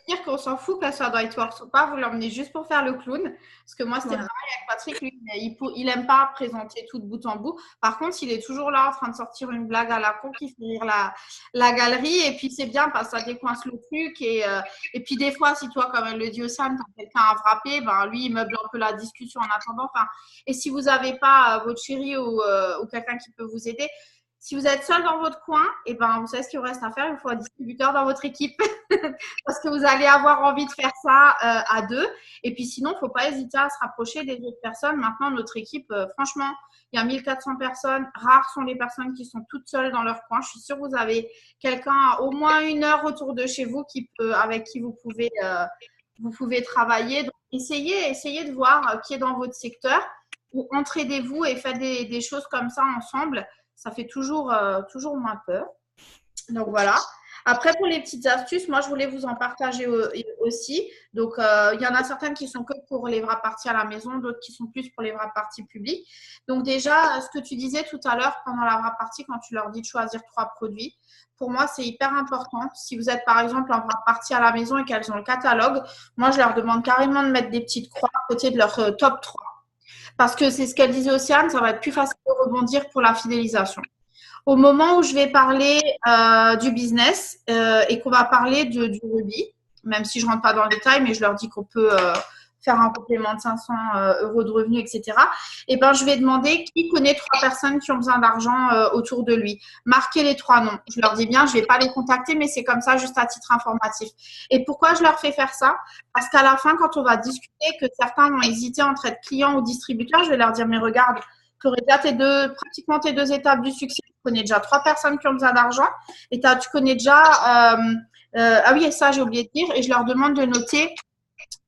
dire qu'on s'en fout qu'elle soit Whiteworks ou pas, vous l'emmenez juste pour faire le clown. Parce que moi, c'était Voilà. pareil avec Patrick. Lui, il aime pas présenter tout de bout en bout. Par contre, il est toujours là en train de sortir une blague à la con qui fait rire la galerie. Et puis, c'est bien parce que ça décoince le truc. Et puis, des fois, si toi, comme elle le dit au Sam, quand quelqu'un a frappé, ben, lui, il meuble un peu la discussion en attendant. Enfin, et si vous n'avez pas votre chérie ou quelqu'un qui peut vous aider, si vous êtes seul dans votre coin, et ben, vous savez ce qu'il vous reste à faire. Il faut un distributeur dans votre équipe parce que vous allez avoir envie de faire ça à deux. Et puis sinon, il ne faut pas hésiter à se rapprocher des autres personnes. Maintenant, notre équipe, franchement, il y a 1400 personnes. Rares sont les personnes qui sont toutes seules dans leur coin. Je suis sûre que vous avez quelqu'un à au moins 1 heure autour de chez vous avec qui vous pouvez travailler. Donc, essayez de voir qui est dans votre secteur ou entraidez-vous et faites des choses comme ça ensemble. Ça fait toujours moins peur. Donc voilà. Après, pour les petites astuces, moi, je voulais vous en partager aussi. Donc, il y en a certaines qui sont que pour les vraies parties à la maison, d'autres qui sont plus pour les vraies parties publiques. Donc, déjà, ce que tu disais tout à l'heure pendant la vraie partie, quand tu leur dis de choisir 3 produits, pour moi, c'est hyper important. Si vous êtes, par exemple, en vraie partie à la maison et qu'elles ont le catalogue, moi, je leur demande carrément de mettre des petites croix à côté de leur top 3. Parce que c'est ce qu'elle disait Océane, ça va être plus facile de rebondir pour la fidélisation. Au moment où je vais parler du business et qu'on va parler du rubis, même si je ne rentre pas dans le détail, mais je leur dis qu'on peut faire un complément de 500 euros de revenus, etc. Et ben, je vais demander qui connaît 3 personnes qui ont besoin d'argent autour de lui. Marquez les 3 noms. Je leur dis bien, je ne vais pas les contacter, mais c'est comme ça, juste à titre informatif. Et pourquoi je leur fais faire ça? Parce qu'à la fin, quand on va discuter, que certains vont hésiter entre être client ou distributeur, je vais leur dire, mais regarde, tu aurais déjà pratiquement tes 2 étapes du succès. Tu connais déjà 3 personnes qui ont besoin d'argent et tu connais déjà… ah oui, et ça, j'ai oublié de dire. Et je leur demande de noter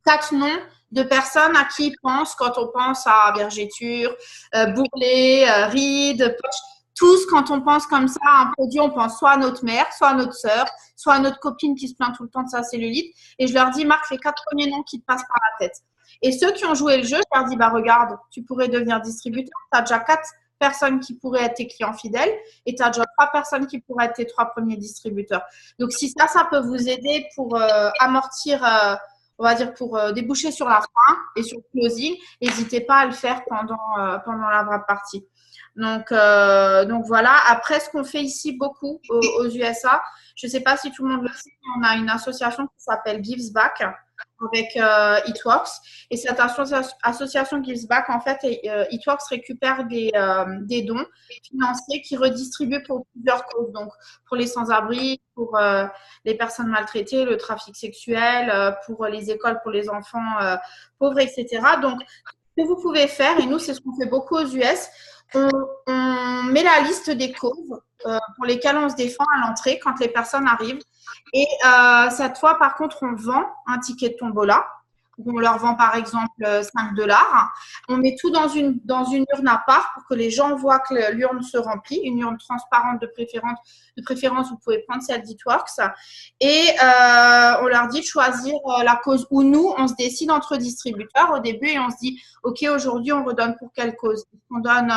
4 noms de personnes à qui ils pensent quand on pense à Vergéture, Bourrelet, Ride, Poche. Tous, quand on pense comme ça à un produit, on pense soit à notre mère, soit à notre sœur, soit à notre copine qui se plaint tout le temps de sa cellulite. Et je leur dis, marque les 4 premiers noms qui te passent par la tête. Et ceux qui ont joué le jeu, je leur dis, bah regarde, tu pourrais devenir distributeur. Tu as déjà 4 personnes qui pourraient être tes clients fidèles et tu as déjà 3 personnes qui pourraient être tes 3 premiers distributeurs. Donc, si ça peut vous aider pour amortir, on va dire, pour déboucher sur la fin et sur le closing, n'hésitez pas à le faire pendant la vraie partie. Donc voilà. Après, ce qu'on fait ici beaucoup aux USA, je ne sais pas si tout le monde le sait, mais on a une association qui s'appelle Gives Back avec Eatworks. Et cette association Gives Back, en fait, Eatworks récupère des dons financiers qui redistribuent pour plusieurs causes. Donc, pour les sans-abri, pour les personnes maltraitées, le trafic sexuel, pour les écoles, pour les enfants pauvres, etc. Donc, ce que vous pouvez faire, et nous, c'est ce qu'on fait beaucoup aux US, on met la liste des causes pour lesquelles on se défend à l'entrée quand les personnes arrivent. Et cette fois, par contre, on vend un ticket de tombola. On leur vend par exemple 5 $. On met tout dans une urne à part pour que les gens voient que l'urne se remplit, une urne transparente de préférence, vous pouvez prendre celle d'Eatworks. Et on leur dit de choisir la cause. Ou nous, on se décide entre distributeurs au début et on se dit, OK, aujourd'hui, on redonne pour quelle cause? On donne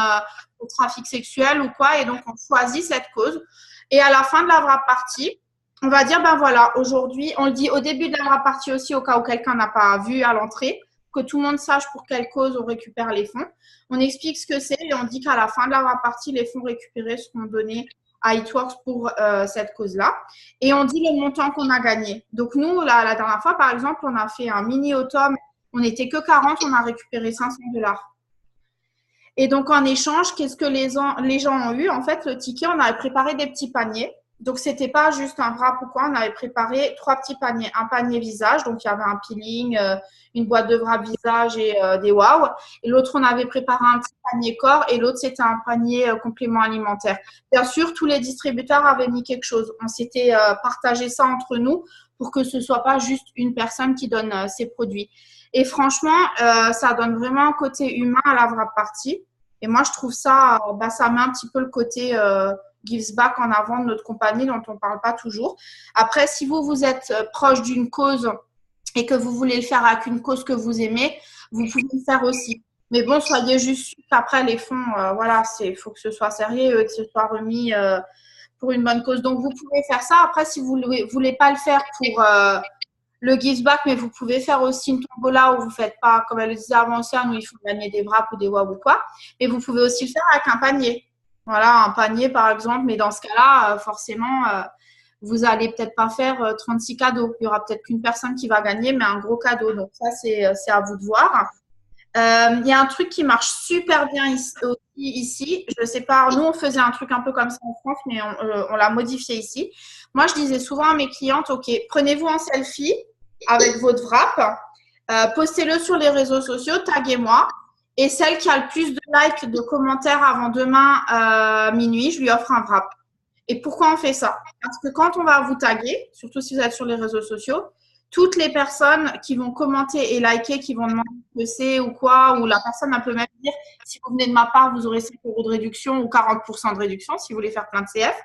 au trafic sexuel ou quoi? Et donc, on choisit cette cause. Et à la fin de la vraie partie, on va dire, ben voilà, aujourd'hui, on le dit au début de la partie aussi, au cas où quelqu'un n'a pas vu à l'entrée, que tout le monde sache pour quelle cause on récupère les fonds. On explique ce que c'est et on dit qu'à la fin de la partie, les fonds récupérés seront donnés à It Works pour cette cause-là. Et on dit le montant qu'on a gagné. Donc, nous, la dernière fois, par exemple, on a fait un mini automne. On n'était que 40, on a récupéré 500 $. Et donc, en échange, qu'est-ce que les gens ont eu? En fait, le ticket, on avait préparé des petits paniers. Donc, c'était pas juste un wrap ou quoi. On avait préparé 3 petits paniers. Un panier visage, donc il y avait un peeling, une boîte de wrap visage et des wow. Et l'autre, on avait préparé un petit panier corps et l'autre, c'était un panier complément alimentaire. Bien sûr, tous les distributeurs avaient mis quelque chose. On s'était partagé ça entre nous pour que ce soit pas juste une personne qui donne ses produits. Et franchement, ça donne vraiment un côté humain à la wrap party. Et moi, je trouve ça, ça met un petit peu le côté gives back en avant de notre compagnie dont on ne parle pas toujours. Après, si vous êtes proche d'une cause et que vous voulez le faire avec une cause que vous aimez, vous pouvez le faire aussi. Mais bon, soyez juste sûr qu'après, les fonds, voilà, il faut que ce soit sérieux et que ce soit remis pour une bonne cause. Donc, vous pouvez faire ça. Après, si vous ne voulez pas le faire pour le give back, mais vous pouvez faire aussi une tombola où vous ne faites pas, comme elle le disait avant, où il faut gagner des wraps ou des wab ou quoi. Mais vous pouvez aussi le faire avec un panier. Voilà, un panier par exemple. Mais dans ce cas-là, forcément, vous n'allez peut-être pas faire 36 cadeaux. Il y aura peut-être qu'une personne qui va gagner, mais un gros cadeau. Donc ça, c'est à vous de voir. Il y a un truc qui marche super bien ici. Je ne sais pas, nous, on faisait un truc un peu comme ça en France, mais on l'a modifié ici. Moi, je disais souvent à mes clientes, OK, prenez-vous en selfie avec votre wrap, postez-le sur les réseaux sociaux, taguez-moi. Et celle qui a le plus de likes, de commentaires avant demain minuit, je lui offre un wrap. Et pourquoi on fait ça? Parce que quand on va vous taguer, surtout si vous êtes sur les réseaux sociaux, toutes les personnes qui vont commenter et liker, qui vont demander ce que c'est ou quoi, ou la personne elle peut même dire si vous venez de ma part, vous aurez 5 € de réduction ou 40% de réduction si vous voulez faire plein de CF.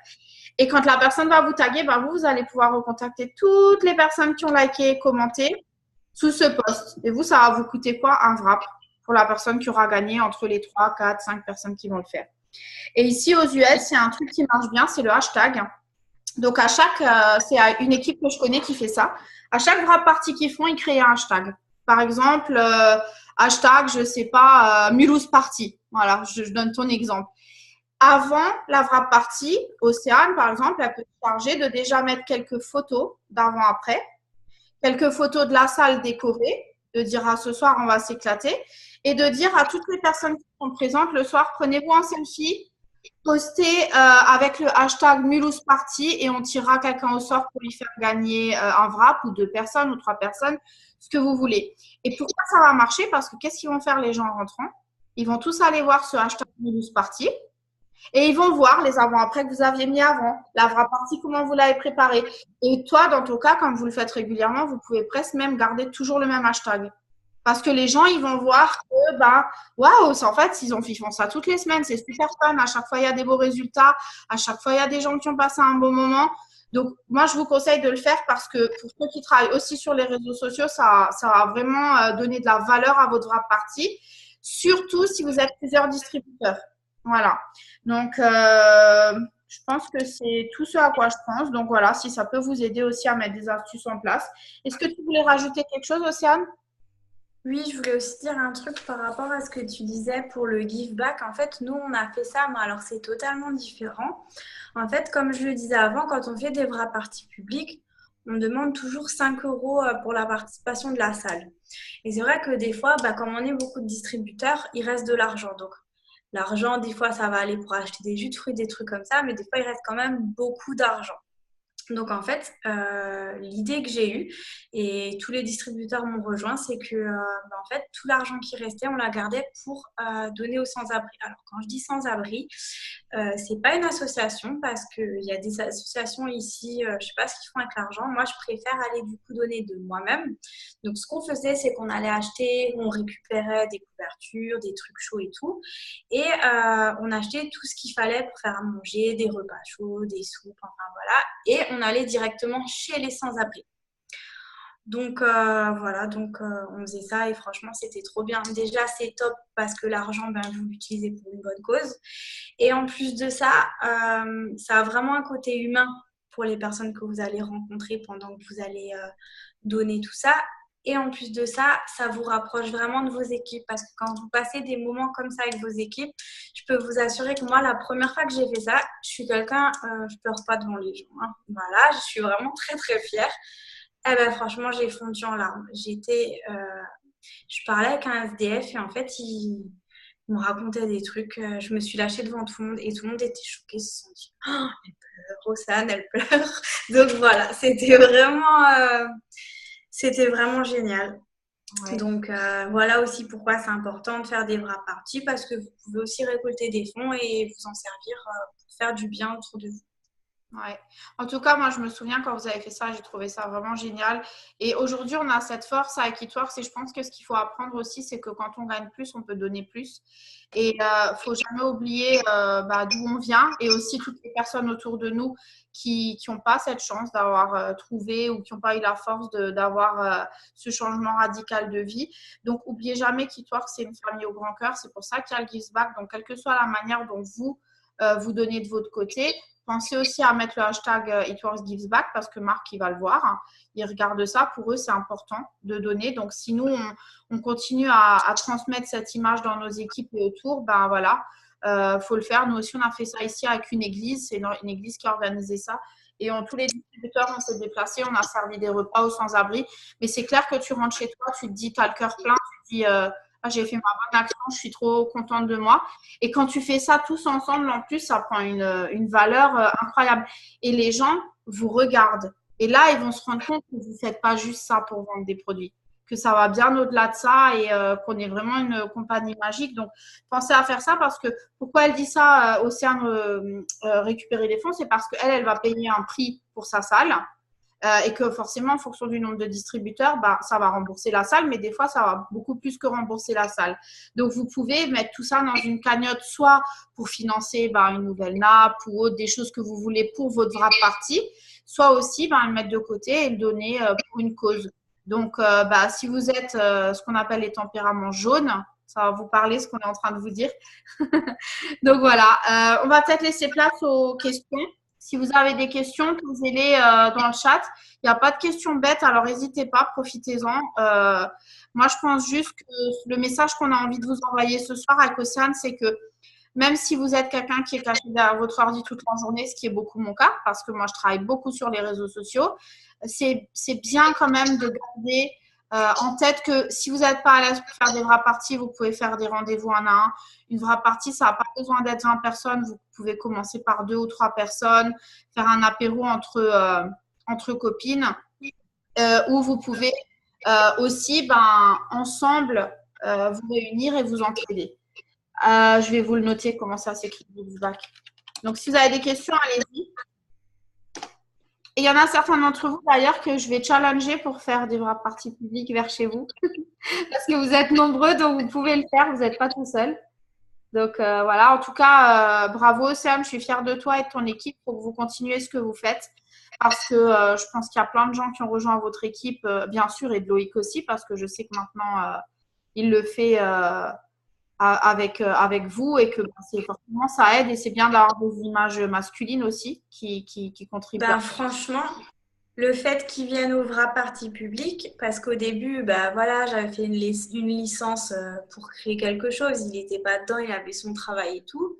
Et quand la personne va vous taguer, vous allez pouvoir recontacter toutes les personnes qui ont liké et commenté sous ce post. Et vous, ça va vous coûter quoi? Un wrap pour la personne qui aura gagné entre les 3, 4, 5 personnes qui vont le faire. Et ici, aux US, il y a un truc qui marche bien, c'est le hashtag. Donc, c'est une équipe que je connais qui fait ça. À chaque wrap party qu'ils font, ils créent un hashtag. Par exemple, hashtag, je ne sais pas, Mulhouse Party. Voilà, je donne ton exemple. Avant la wrap party, Océane, par exemple, elle peut se charger de déjà mettre quelques photos d'avant-après, quelques photos de la salle décorée, de dire ce soir, on va s'éclater, et de dire à toutes les personnes qui sont présentes le soir, prenez-vous un selfie, postez avec le hashtag Mulhouse Party et on tirera quelqu'un au sort pour lui faire gagner un wrap ou 2 personnes ou 3 personnes, ce que vous voulez. Et pourquoi ça va marcher? Parce que qu'est-ce qu'ils vont faire les gens en rentrant? Ils vont tous aller voir ce hashtag Mulhouse Party et ils vont voir les avant-après que vous aviez mis avant, la wrap party, comment vous l'avez préparé. Et toi, dans ton cas, comme vous le faites régulièrement, vous pouvez presque même garder toujours le même hashtag. Parce que les gens, ils vont voir que, waouh, en fait, ils font ça toutes les semaines. C'est super fun. À chaque fois, il y a des beaux résultats. À chaque fois, il y a des gens qui ont passé un bon moment. Donc, moi, je vous conseille de le faire parce que pour ceux qui travaillent aussi sur les réseaux sociaux, ça va vraiment donner de la valeur à votre wrap party. Surtout si vous êtes plusieurs distributeurs. Voilà. Donc, je pense que c'est tout ce à quoi je pense. Donc, voilà, si ça peut vous aider aussi à mettre des astuces en place. Est-ce que tu voulais rajouter quelque chose, Océane? Oui, je voulais aussi dire un truc par rapport à ce que tu disais pour le give back. En fait, nous, on a fait ça, mais alors c'est totalement différent. En fait, comme je le disais avant, quand on fait des vraies parties publiques, on demande toujours 5 € pour la participation de la salle. Et c'est vrai que des fois, comme on est beaucoup de distributeurs, il reste de l'argent. Donc, l'argent, des fois, ça va aller pour acheter des jus de fruits, des trucs comme ça, mais des fois, il reste quand même beaucoup d'argent. Donc en fait, l'idée que j'ai eue, et tous les distributeurs m'ont rejoint, c'est que en fait, tout l'argent qui restait, on l'a gardé pour donner aux sans-abri. Alors quand je dis sans-abri, c'est pas une association parce qu'il y a des associations ici, je sais pas ce qu'ils font avec l'argent. Moi, je préfère aller du coup donner de moi-même. Donc ce qu'on faisait, c'est qu'on allait acheter, on récupérait des couvertures, des trucs chauds et tout. Et on achetait tout ce qu'il fallait pour faire à manger, des repas chauds, des soupes, enfin voilà. Et on allait directement chez les sans-abri. Donc voilà, on faisait ça et franchement c'était trop bien. Déjà c'est top parce que l'argent, vous l'utilisez pour une bonne cause. Et en plus de ça, ça a vraiment un côté humain pour les personnes que vous allez rencontrer pendant que vous allez donner tout ça. Et en plus de ça, ça vous rapproche vraiment de vos équipes parce que quand vous passez des moments comme ça avec vos équipes, je peux vous assurer que moi, la première fois que j'ai fait ça, je suis quelqu'un, je pleure pas devant les gens, hein. Voilà, je suis vraiment très, très fière. Eh ben, franchement, j'ai fondu en larmes. Je parlais avec un SDF et en fait, il me racontait des trucs. Je me suis lâchée devant tout le monde et tout le monde était choqué. Ils se sont dit, oh, elle pleure, Rossane, elle pleure. Donc voilà, c'était vraiment génial. Ouais. Donc voilà aussi pourquoi c'est important de faire des wrap parties parce que vous pouvez aussi récolter des fonds et vous en servir pour faire du bien autour de vous. Ouais. En tout cas, moi, je me souviens quand vous avez fait ça, j'ai trouvé ça vraiment génial. Et aujourd'hui, on a cette force à Equitworks et je pense que ce qu'il faut apprendre aussi, c'est que quand on gagne plus, on peut donner plus. Et il ne faut jamais oublier d'où on vient et aussi toutes les personnes autour de nous qui n'ont pas cette chance d'avoir trouvé ou qui n'ont pas eu la force d'avoir ce changement radical de vie. Donc, n'oubliez jamais qu'Equitworks, c'est une famille au grand cœur. C'est pour ça qu'il y a le Gives Back. Donc, quelle que soit la manière dont vous donnez de votre côté, pensez aussi à mettre le hashtag #ItWorksGivesBack parce que Marc, il va le voir. Hein. Il regarde ça. Pour eux, c'est important de donner. Donc, si nous, on continue à transmettre cette image dans nos équipes et autour, ben voilà, faut le faire. Nous aussi, on a fait ça ici avec une église. C'est une église qui a organisé ça. Et tous les distributeurs, on s'est déplacés. On a servi des repas aux sans-abri. Mais c'est clair que tu rentres chez toi, tu te dis, tu as le cœur plein. Tu te dis, j'ai fait ma bonne action, je suis trop contente de moi. Et quand tu fais ça tous ensemble, en plus, ça prend une valeur incroyable. Et les gens vous regardent. Et là, ils vont se rendre compte que vous ne faites pas juste ça pour vendre des produits, que ça va bien au-delà de ça et qu'on est vraiment une compagnie magique. Donc, pensez à faire ça parce que pourquoi elle dit ça, Océane, récupérer des fonds, c'est parce qu'elle, elle va payer un prix pour sa salle. Et que forcément, en fonction du nombre de distributeurs, ça va rembourser la salle, mais des fois, ça va beaucoup plus que rembourser la salle. Donc, vous pouvez mettre tout ça dans une cagnotte, soit pour financer une nouvelle nappe ou autre, des choses que vous voulez pour votre wrap party, soit aussi le mettre de côté et le donner pour une cause. Donc, si vous êtes ce qu'on appelle les tempéraments jaunes, ça va vous parler ce qu'on est en train de vous dire. Donc, voilà, on va peut-être laisser place aux questions. Si vous avez des questions, posez-les dans le chat. Il n'y a pas de questions bêtes, alors n'hésitez pas, profitez-en. Moi, je pense juste que le message qu'on a envie de vous envoyer ce soir avec Océane, c'est que même si vous êtes quelqu'un qui est caché derrière votre ordi toute la journée, ce qui est beaucoup mon cas, parce que moi, je travaille beaucoup sur les réseaux sociaux, c'est bien quand même de garder en tête que si vous n'êtes pas à l'aise pour faire des wrap parties, vous pouvez faire des rendez-vous un à un. Une wrap party, ça n'a pas besoin d'être 20 personnes. Vous pouvez commencer par 2 ou 3 personnes, faire un apéro entre copines, où vous pouvez aussi, ensemble, vous réunir et vous entraider. Je vais vous le noter comment ça s'écrit. Donc, si vous avez des questions, allez-y. Et il y en a certains d'entre vous d'ailleurs que je vais challenger pour faire des wrap parties publiques vers chez vous. Parce que vous êtes nombreux, donc vous pouvez le faire, vous n'êtes pas tout seul. Donc voilà, en tout cas, bravo Sam, je suis fière de toi et de ton équipe pour que vous continuez ce que vous faites. Parce que je pense qu'il y a plein de gens qui ont rejoint votre équipe, bien sûr, et de Loïc aussi, parce que je sais que maintenant, il le fait avec vous et que forcément ça aide et c'est bien d'avoir des images masculines aussi qui contribuent. Franchement, le fait qu'ils viennent au wrap party public, parce qu'au début, voilà, j'avais fait une licence pour créer quelque chose. Il n'était pas dedans, il avait son travail et tout.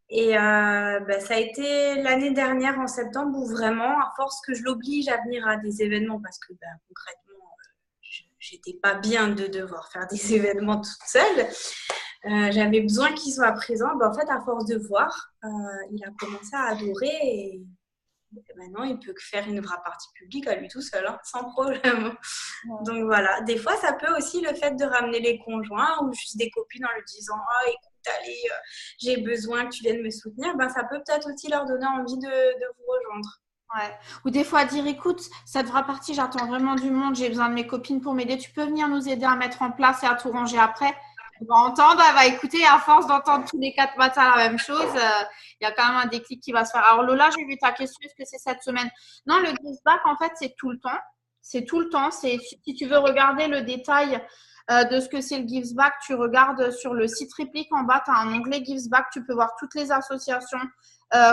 Et ça a été l'année dernière en septembre où vraiment, à force que je l'oblige à venir à des événements, parce que concrètement, j'étais pas bien de devoir faire des événements toute seule. J'avais besoin qu'il soit présent. En fait, à force de voir, il a commencé à adorer et maintenant, il peut faire une wrap party publique à lui tout seul, hein, sans problème. Ouais. Donc voilà, des fois, ça peut aussi le fait de ramener les conjoints ou juste des copines en lui disant « Ah, écoute, allez, j'ai besoin que tu viennes me soutenir », ça peut peut-être aussi leur donner envie de vous rejoindre. Ouais. Ou des fois dire écoute, cette wrap party, j'attends vraiment du monde, j'ai besoin de mes copines pour m'aider, tu peux venir nous aider à mettre en place et à tout ranger après. Elle va entendre, elle va écouter, à force d'entendre tous les 4 matins la même chose, il y a quand même un déclic qui va se faire. Alors Lola, j'ai vu ta question, est-ce que c'est cette semaine? Non, le Gives Back, en fait, c'est tout le temps. C'est tout le temps. Si tu veux regarder le détail de ce que c'est le Gives Back, tu regardes sur le site réplique en bas, tu as un onglet Gives Back, tu peux voir toutes les associations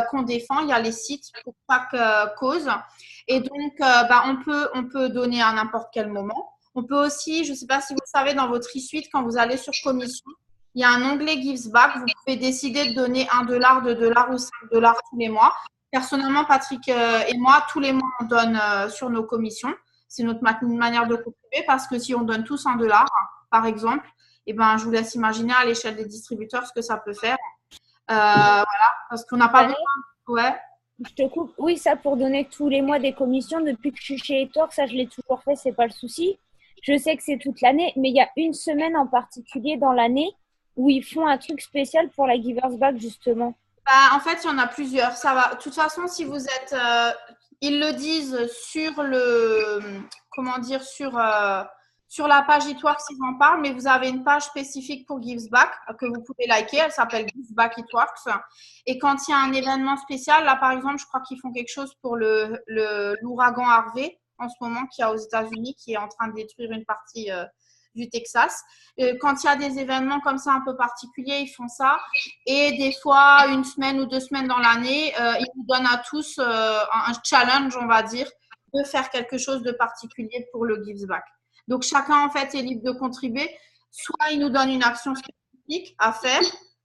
qu'on défend. Il y a les sites pour chaque cause. Et donc, on peut donner à n'importe quel moment. On peut aussi, je ne sais pas si vous savez, dans votre e-suite, quand vous allez sur commission, il y a un onglet Gives Back. Vous pouvez décider de donner 1 dollar, 2 dollars ou 5 dollars tous les mois. Personnellement, Patrick et moi, tous les mois, on donne sur nos commissions. C'est notre manière de contribuer parce que si on donne tous 1 dollar, par exemple, eh ben, je vous laisse imaginer à l'échelle des distributeurs ce que ça peut faire. Voilà, parce qu'on n'a pas besoin. Ouais. Je te coupe. Oui, ça, pour donner tous les mois des commissions, depuis que je suis chez Etor, ça, je l'ai toujours fait, c'est pas le souci. Je sais que c'est toute l'année, mais il y a une semaine en particulier dans l'année où ils font un truc spécial pour la Givers Back, justement. Bah, en fait, il y en a plusieurs. Ça va. De toute façon, si vous êtes, ils le disent sur le, comment dire, sur la page Itworks, ils en parlent, mais vous avez une page spécifique pour Gives Back que vous pouvez liker. Elle s'appelle Gives Back Itworks. Et quand il y a un événement spécial, là, par exemple, je crois qu'ils font quelque chose pour l'ouragan Harvey en ce moment qui y a aux États-Unis, qui est en train de détruire une partie du Texas. Quand il y a des événements comme ça un peu particuliers, ils font ça. Et des fois, une semaine ou 2 semaines dans l'année, ils nous donnent à tous un challenge, on va dire, de faire quelque chose de particulier pour le Gives Back. Donc, chacun, en fait, est libre de contribuer. Soit il nous donne une action spécifique à faire,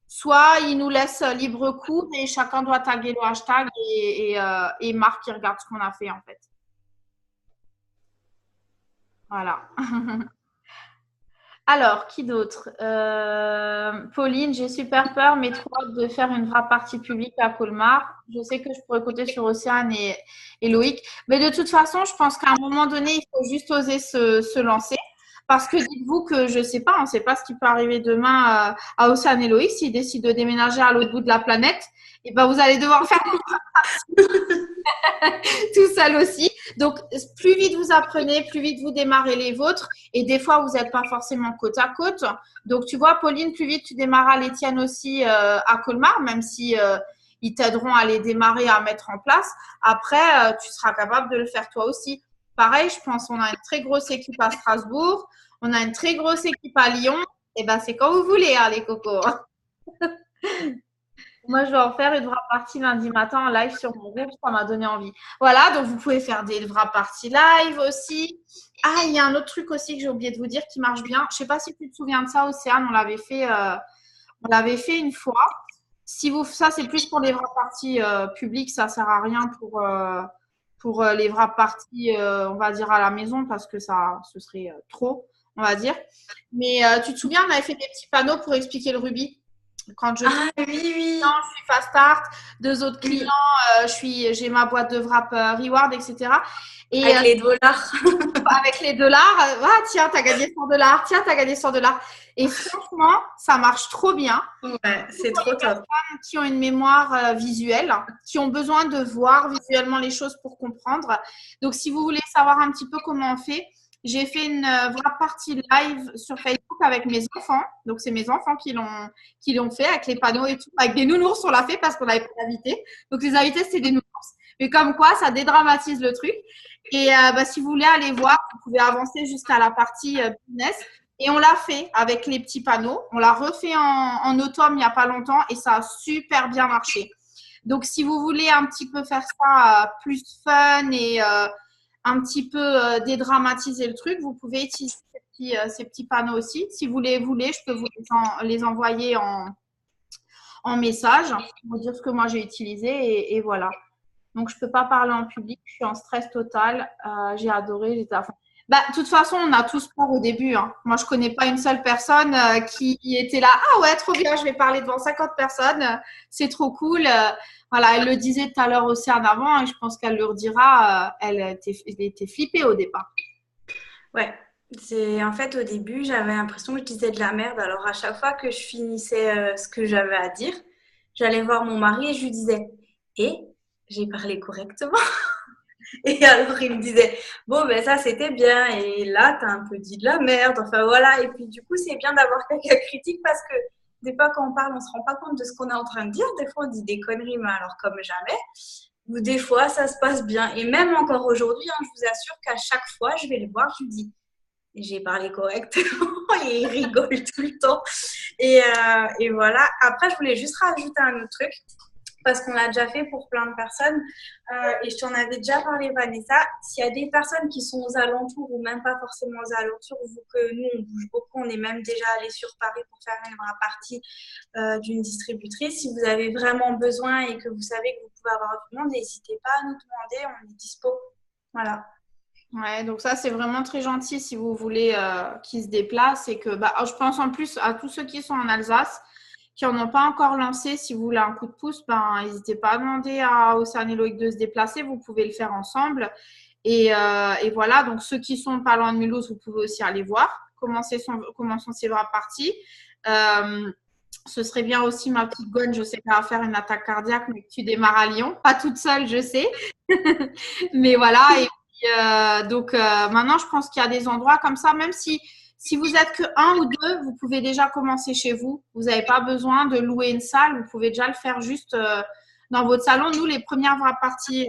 soit il nous laisse libre cours et chacun doit taguer le hashtag et Marc, il regarde ce qu'on a fait, en fait. Voilà. Alors, qui d'autre Pauline, j'ai super peur, mais trop hâte de faire une vraie partie publique à Colmar. Je sais que je pourrais compter sur Océane et Loïc. Mais de toute façon, je pense qu'à un moment donné, il faut juste oser se lancer. Parce que dites-vous que je ne sais pas, on ne sait pas ce qui peut arriver demain à Océane et Loïc s'ils décident de déménager à l'autre bout de la planète. Et ben, vous allez devoir faire tout seul aussi. Donc, plus vite vous apprenez, plus vite vous démarrez les vôtres. Et des fois, vous n'êtes pas forcément côte à côte. Donc, tu vois, Pauline, plus vite tu démarras les tiennes aussi à Colmar, même si ils t'aideront à les démarrer, à mettre en place. Après, tu seras capable de le faire toi aussi. Pareil, je pense qu'on a une très grosse équipe à Strasbourg. On a une très grosse équipe à Lyon. Et ben, c'est quand vous voulez, hein, les cocos. Moi, je vais en faire une vraie partie lundi matin en live sur mon groupe. Ça m'a donné envie. Voilà, donc vous pouvez faire des vraies parties live aussi. Ah, il y a un autre truc aussi que j'ai oublié de vous dire qui marche bien. Je ne sais pas si tu te souviens de ça, Océane. On l'avait fait une fois. Ça, c'est plus pour les vraies parties publiques. Ça ne sert à rien pour les vraies parties, on va dire, à la maison parce que ce serait trop, on va dire. Mais tu te souviens, on avait fait des petits panneaux pour expliquer le rubis. Quand je oui. Je suis Fast Start, 2 autres clients, j'ai ma boîte de wrap reward, etc. Et, avec les dollars. Avec les dollars, tiens, tu as gagné 100 dollars, tiens, tu as gagné 100 dollars. Et franchement, ça marche trop bien. Ouais, c'est trop top. Qui ont une mémoire visuelle, qui ont besoin de voir visuellement les choses pour comprendre. Donc, si vous voulez savoir un petit peu comment on fait, j'ai fait une vraie partie live sur Facebook avec mes enfants. Donc, c'est mes enfants qui l'ont fait avec les panneaux et tout. Avec des nounours, on l'a fait parce qu'on n'avait pas d'invités. Donc, les invités, c'était des nounours. Mais comme quoi, ça dédramatise le truc. Et si vous voulez aller voir, vous pouvez avancer jusqu'à la partie business. Et on l'a fait avec les petits panneaux. On l'a refait en automne il n'y a pas longtemps et ça a super bien marché. Donc, si vous voulez un petit peu faire ça plus fun et un petit peu dédramatiser le truc, vous pouvez utiliser ces petits panneaux aussi. Si vous les voulez, je peux vous les envoyer en message pour vous dire ce que moi j'ai utilisé et voilà. Donc, je ne peux pas parler en public. Je suis en stress total. J'ai adoré. J'étais à fond. De toute façon, on a tous peur au début. Hein. Moi, je ne connais pas une seule personne qui était là. Ah ouais, trop bien, je vais parler devant 50 personnes. C'est trop cool. Voilà, elle le disait tout à l'heure aussi en avant et je pense qu'elle le redira. Elle était flippée au départ. Ouais. En fait, au début, j'avais l'impression que je disais de la merde. Alors, à chaque fois que je finissais ce que j'avais à dire, j'allais voir mon mari et je lui disais « Et j'ai parlé correctement ?» Et alors, il me disait « Bon, ben ça, c'était bien. Et là, t'as un peu dit de la merde. » Enfin, voilà. Et puis, du coup, c'est bien d'avoir quelqu'un critique parce que des fois, quand on parle, on ne se rend pas compte de ce qu'on est en train de dire. Des fois, on dit des conneries, mais alors comme jamais. Ou des fois, ça se passe bien. Et même encore aujourd'hui, je vous assure qu'à chaque fois, je vais le voir, je lui dis « J'ai parlé correctement. » Et il rigole tout le temps. Et voilà. Après, je voulais juste rajouter un autre truc. parce qu'on l'a déjà fait pour plein de personnes. Et je t'en avais déjà parlé, Vanessa. S'il y a des personnes qui sont aux alentours ou même pas forcément aux alentours, vu que nous, on bouge beaucoup, on est même déjà allé sur Paris pour faire une vraie partie d'une distributrice. Si vous avez vraiment besoin et que vous savez que vous pouvez avoir du monde, n'hésitez pas à nous demander, on est dispo. Voilà. Ouais, donc ça, c'est vraiment très gentil si vous voulez qu'ils se déplacent et que, je pense en plus à tous ceux qui sont en Alsace, qui n'en ont pas encore lancé. Si vous voulez un coup de pouce, n'hésitez pas à demander à Océane et Loïc de se déplacer. Vous pouvez le faire ensemble. Et voilà, donc ceux qui sont pas loin de Mulhouse, vous pouvez aussi aller voir comment sont ces bras partis. Ce serait bien aussi, ma petite Gwen, je sais qu'elle va faire une attaque cardiaque, mais que tu démarres à Lyon. Pas toute seule, je sais. Mais voilà, et donc maintenant, je pense qu'il y a des endroits comme ça, même si vous êtes que un ou deux, vous pouvez déjà commencer chez vous. Vous n'avez pas besoin de louer une salle, vous pouvez déjà le faire juste dans votre salon. Nous, les premières parties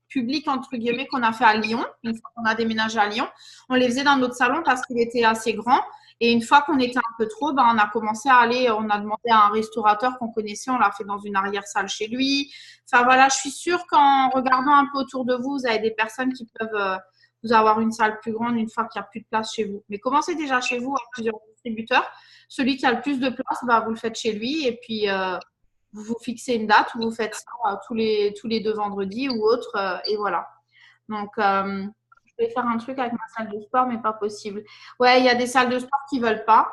publiques, entre guillemets, qu'on a fait à Lyon, une fois qu'on a déménagé à Lyon, on les faisait dans notre salon parce qu'il était assez grand. Et une fois qu'on était un peu trop, on a commencé à aller, on a demandé à un restaurateur qu'on connaissait, on l'a fait dans une arrière-salle chez lui. Enfin voilà, je suis sûre qu'en regardant un peu autour de vous, vous avez des personnes qui peuvent vous avoir une salle plus grande une fois qu'il n'y a plus de place chez vous. Mais commencez déjà chez vous à plusieurs distributeurs. Celui qui a le plus de place, vous le faites chez lui et puis vous vous fixez une date où vous faites ça tous les 2 vendredis ou autre et voilà. Donc, je vais faire un truc avec ma salle de sport, mais pas possible. Ouais, il y a des salles de sport qui ne veulent pas.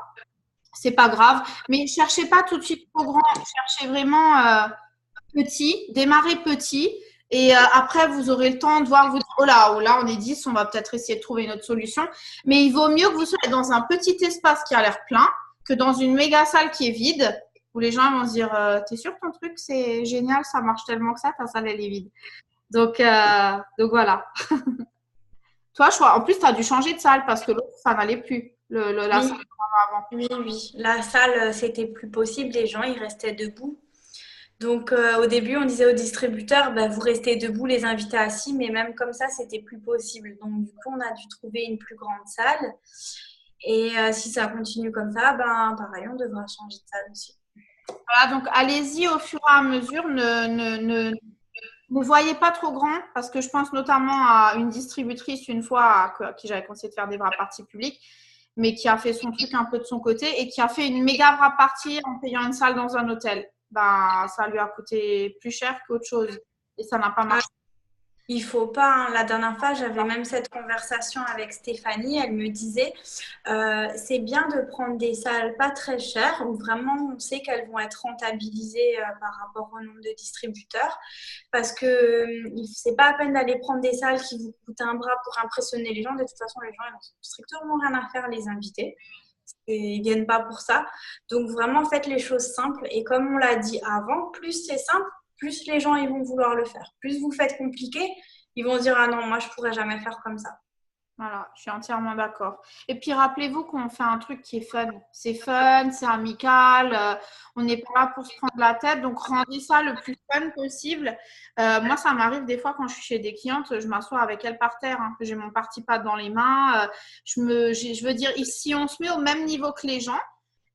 C'est pas grave. Mais cherchez pas tout de suite trop grand. Cherchez vraiment petit. Démarrez petit. Et après, vous aurez le temps de voir, vous dire, oh là, on est 10, on va peut-être essayer de trouver une autre solution. Mais il vaut mieux que vous soyez dans un petit espace qui a l'air plein que dans une méga salle qui est vide, où les gens vont se dire, t'es sûr ton truc, c'est génial, ça marche tellement que ça, ta salle, elle est vide. Donc voilà. Toi, en plus, tu as dû changer de salle parce que l'autre, ça n'allait plus. La Oui, salle avant. oui. La salle, c'était plus possible. Les gens, ils restaient debout. Donc, au début, on disait aux distributeurs, vous restez debout, les invités assis, mais même comme ça, c'était plus possible. Donc, du coup, on a dû trouver une plus grande salle. Et si ça continue comme ça, pareil, on devra changer de salle aussi. Voilà, donc allez-y au fur et à mesure. Ne voyez pas trop grand parce que je pense notamment à une distributrice une fois à qui j'avais conseillé de faire des vrais parties publiques, mais qui a fait son truc un peu de son côté et qui a fait une méga vraie partie en payant une salle dans un hôtel. Ça lui a coûté plus cher qu'autre chose et ça n'a pas marché. Il faut pas, hein. La dernière fois, j'avais même cette conversation avec Stéphanie. Elle me disait, c'est bien de prendre des salles pas très chères où vraiment on sait qu'elles vont être rentabilisées par rapport au nombre de distributeurs, parce que c'est pas à peine d'aller prendre des salles qui vous coûtent un bras pour impressionner les gens. De toute façon, les gens ils n'ont strictement rien à faire, les invités. Ils viennent pas pour ça. Donc vraiment, faites les choses simples. Et comme on l'a dit avant, plus c'est simple, plus les gens ils vont vouloir le faire. Plus vous faites compliqué, ils vont se dire ah non, moi je pourrais jamais faire comme ça. Voilà, je suis entièrement d'accord. Et puis rappelez-vous qu'on fait un truc qui est fun. C'est fun, c'est amical, on n'est pas là pour se prendre la tête, donc rendez ça le plus fun possible. Moi, ça m'arrive des fois quand je suis chez des clientes, je m'assois avec elles par terre, hein, j'ai mon party pad dans les mains. Je veux dire, si on se met au même niveau que les gens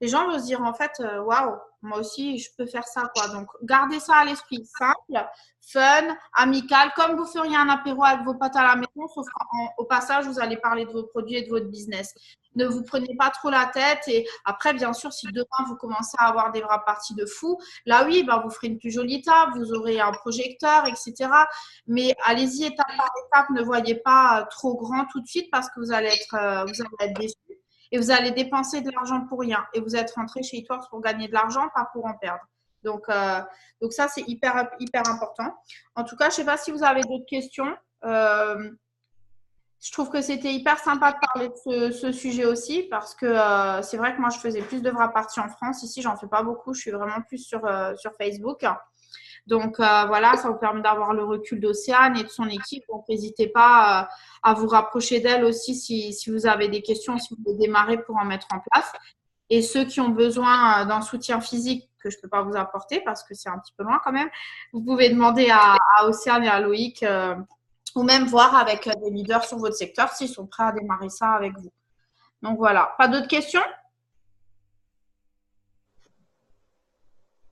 vont se dire en fait, waouh, moi aussi, je peux faire ça, quoi. Donc, gardez ça à l'esprit, simple, fun, amical, comme vous feriez un apéro avec vos potes à la maison, sauf qu'au passage, vous allez parler de vos produits et de votre business. Ne vous prenez pas trop la tête. Et après, bien sûr, si demain, vous commencez à avoir des vraies parties de fou, là, oui, vous ferez une plus jolie table, vous aurez un projecteur, etc. Mais allez-y étape par étape, ne voyez pas trop grand tout de suite parce que vous allez être déçus. Et vous allez dépenser de l'argent pour rien. Et vous êtes rentré chez eTworks pour gagner de l'argent, pas pour en perdre. Donc ça, c'est hyper, hyper important. En tout cas, je ne sais pas si vous avez d'autres questions. Je trouve que c'était hyper sympa de parler de ce sujet aussi parce que c'est vrai que moi, je faisais plus de vraies parties en France. Ici, j'en fais pas beaucoup. Je suis vraiment plus sur Facebook. Donc voilà, ça vous permet d'avoir le recul d'Océane et de son équipe. Donc n'hésitez pas à vous rapprocher d'elle aussi si vous avez des questions, si vous voulez démarrer pour en mettre en place. Et ceux qui ont besoin d'un soutien physique que je ne peux pas vous apporter parce que c'est un petit peu loin quand même, vous pouvez demander à Océane et à Loïc ou même voir avec des leaders sur votre secteur s'ils sont prêts à démarrer ça avec vous. Donc voilà. Pas d'autres questions?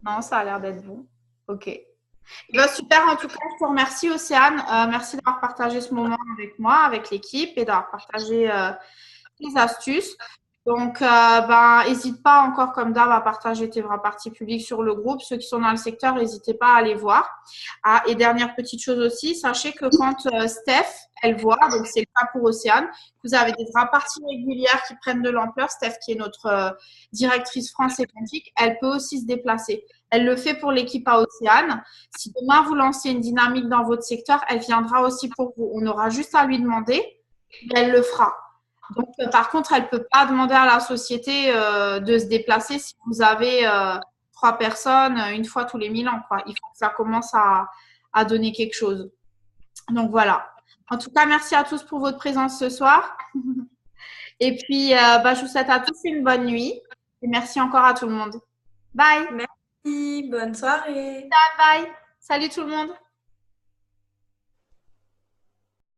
Non, ça a l'air d'être bon. Ok. Super, en tout cas, je te remercie Océane. Merci d'avoir partagé ce moment avec moi, avec l'équipe et d'avoir partagé tes astuces. Donc, n'hésite pas encore comme d'hab à partager tes vraies parties publiques sur le groupe. Ceux qui sont dans le secteur, n'hésitez pas à aller voir. Ah, et dernière petite chose aussi, sachez que quand Steph, elle voit, donc c'est le cas pour Océane, vous avez des vraies parties régulières qui prennent de l'ampleur. Steph, qui est notre directrice France et Belgique, elle peut aussi se déplacer. Elle le fait pour l'équipe à Océane. Si demain vous lancez une dynamique dans votre secteur, elle viendra aussi pour vous. On aura juste à lui demander, mais elle le fera. Donc, par contre, elle ne peut pas demander à la société de se déplacer si vous avez 3 personnes une fois tous les 1000 ans, quoi. Il faut que ça commence à donner quelque chose. Donc, voilà. En tout cas, merci à tous pour votre présence ce soir. Et puis, je vous souhaite à tous une bonne nuit. Et merci encore à tout le monde. Bye. Merci, bonne soirée. Bye. Salut tout le monde.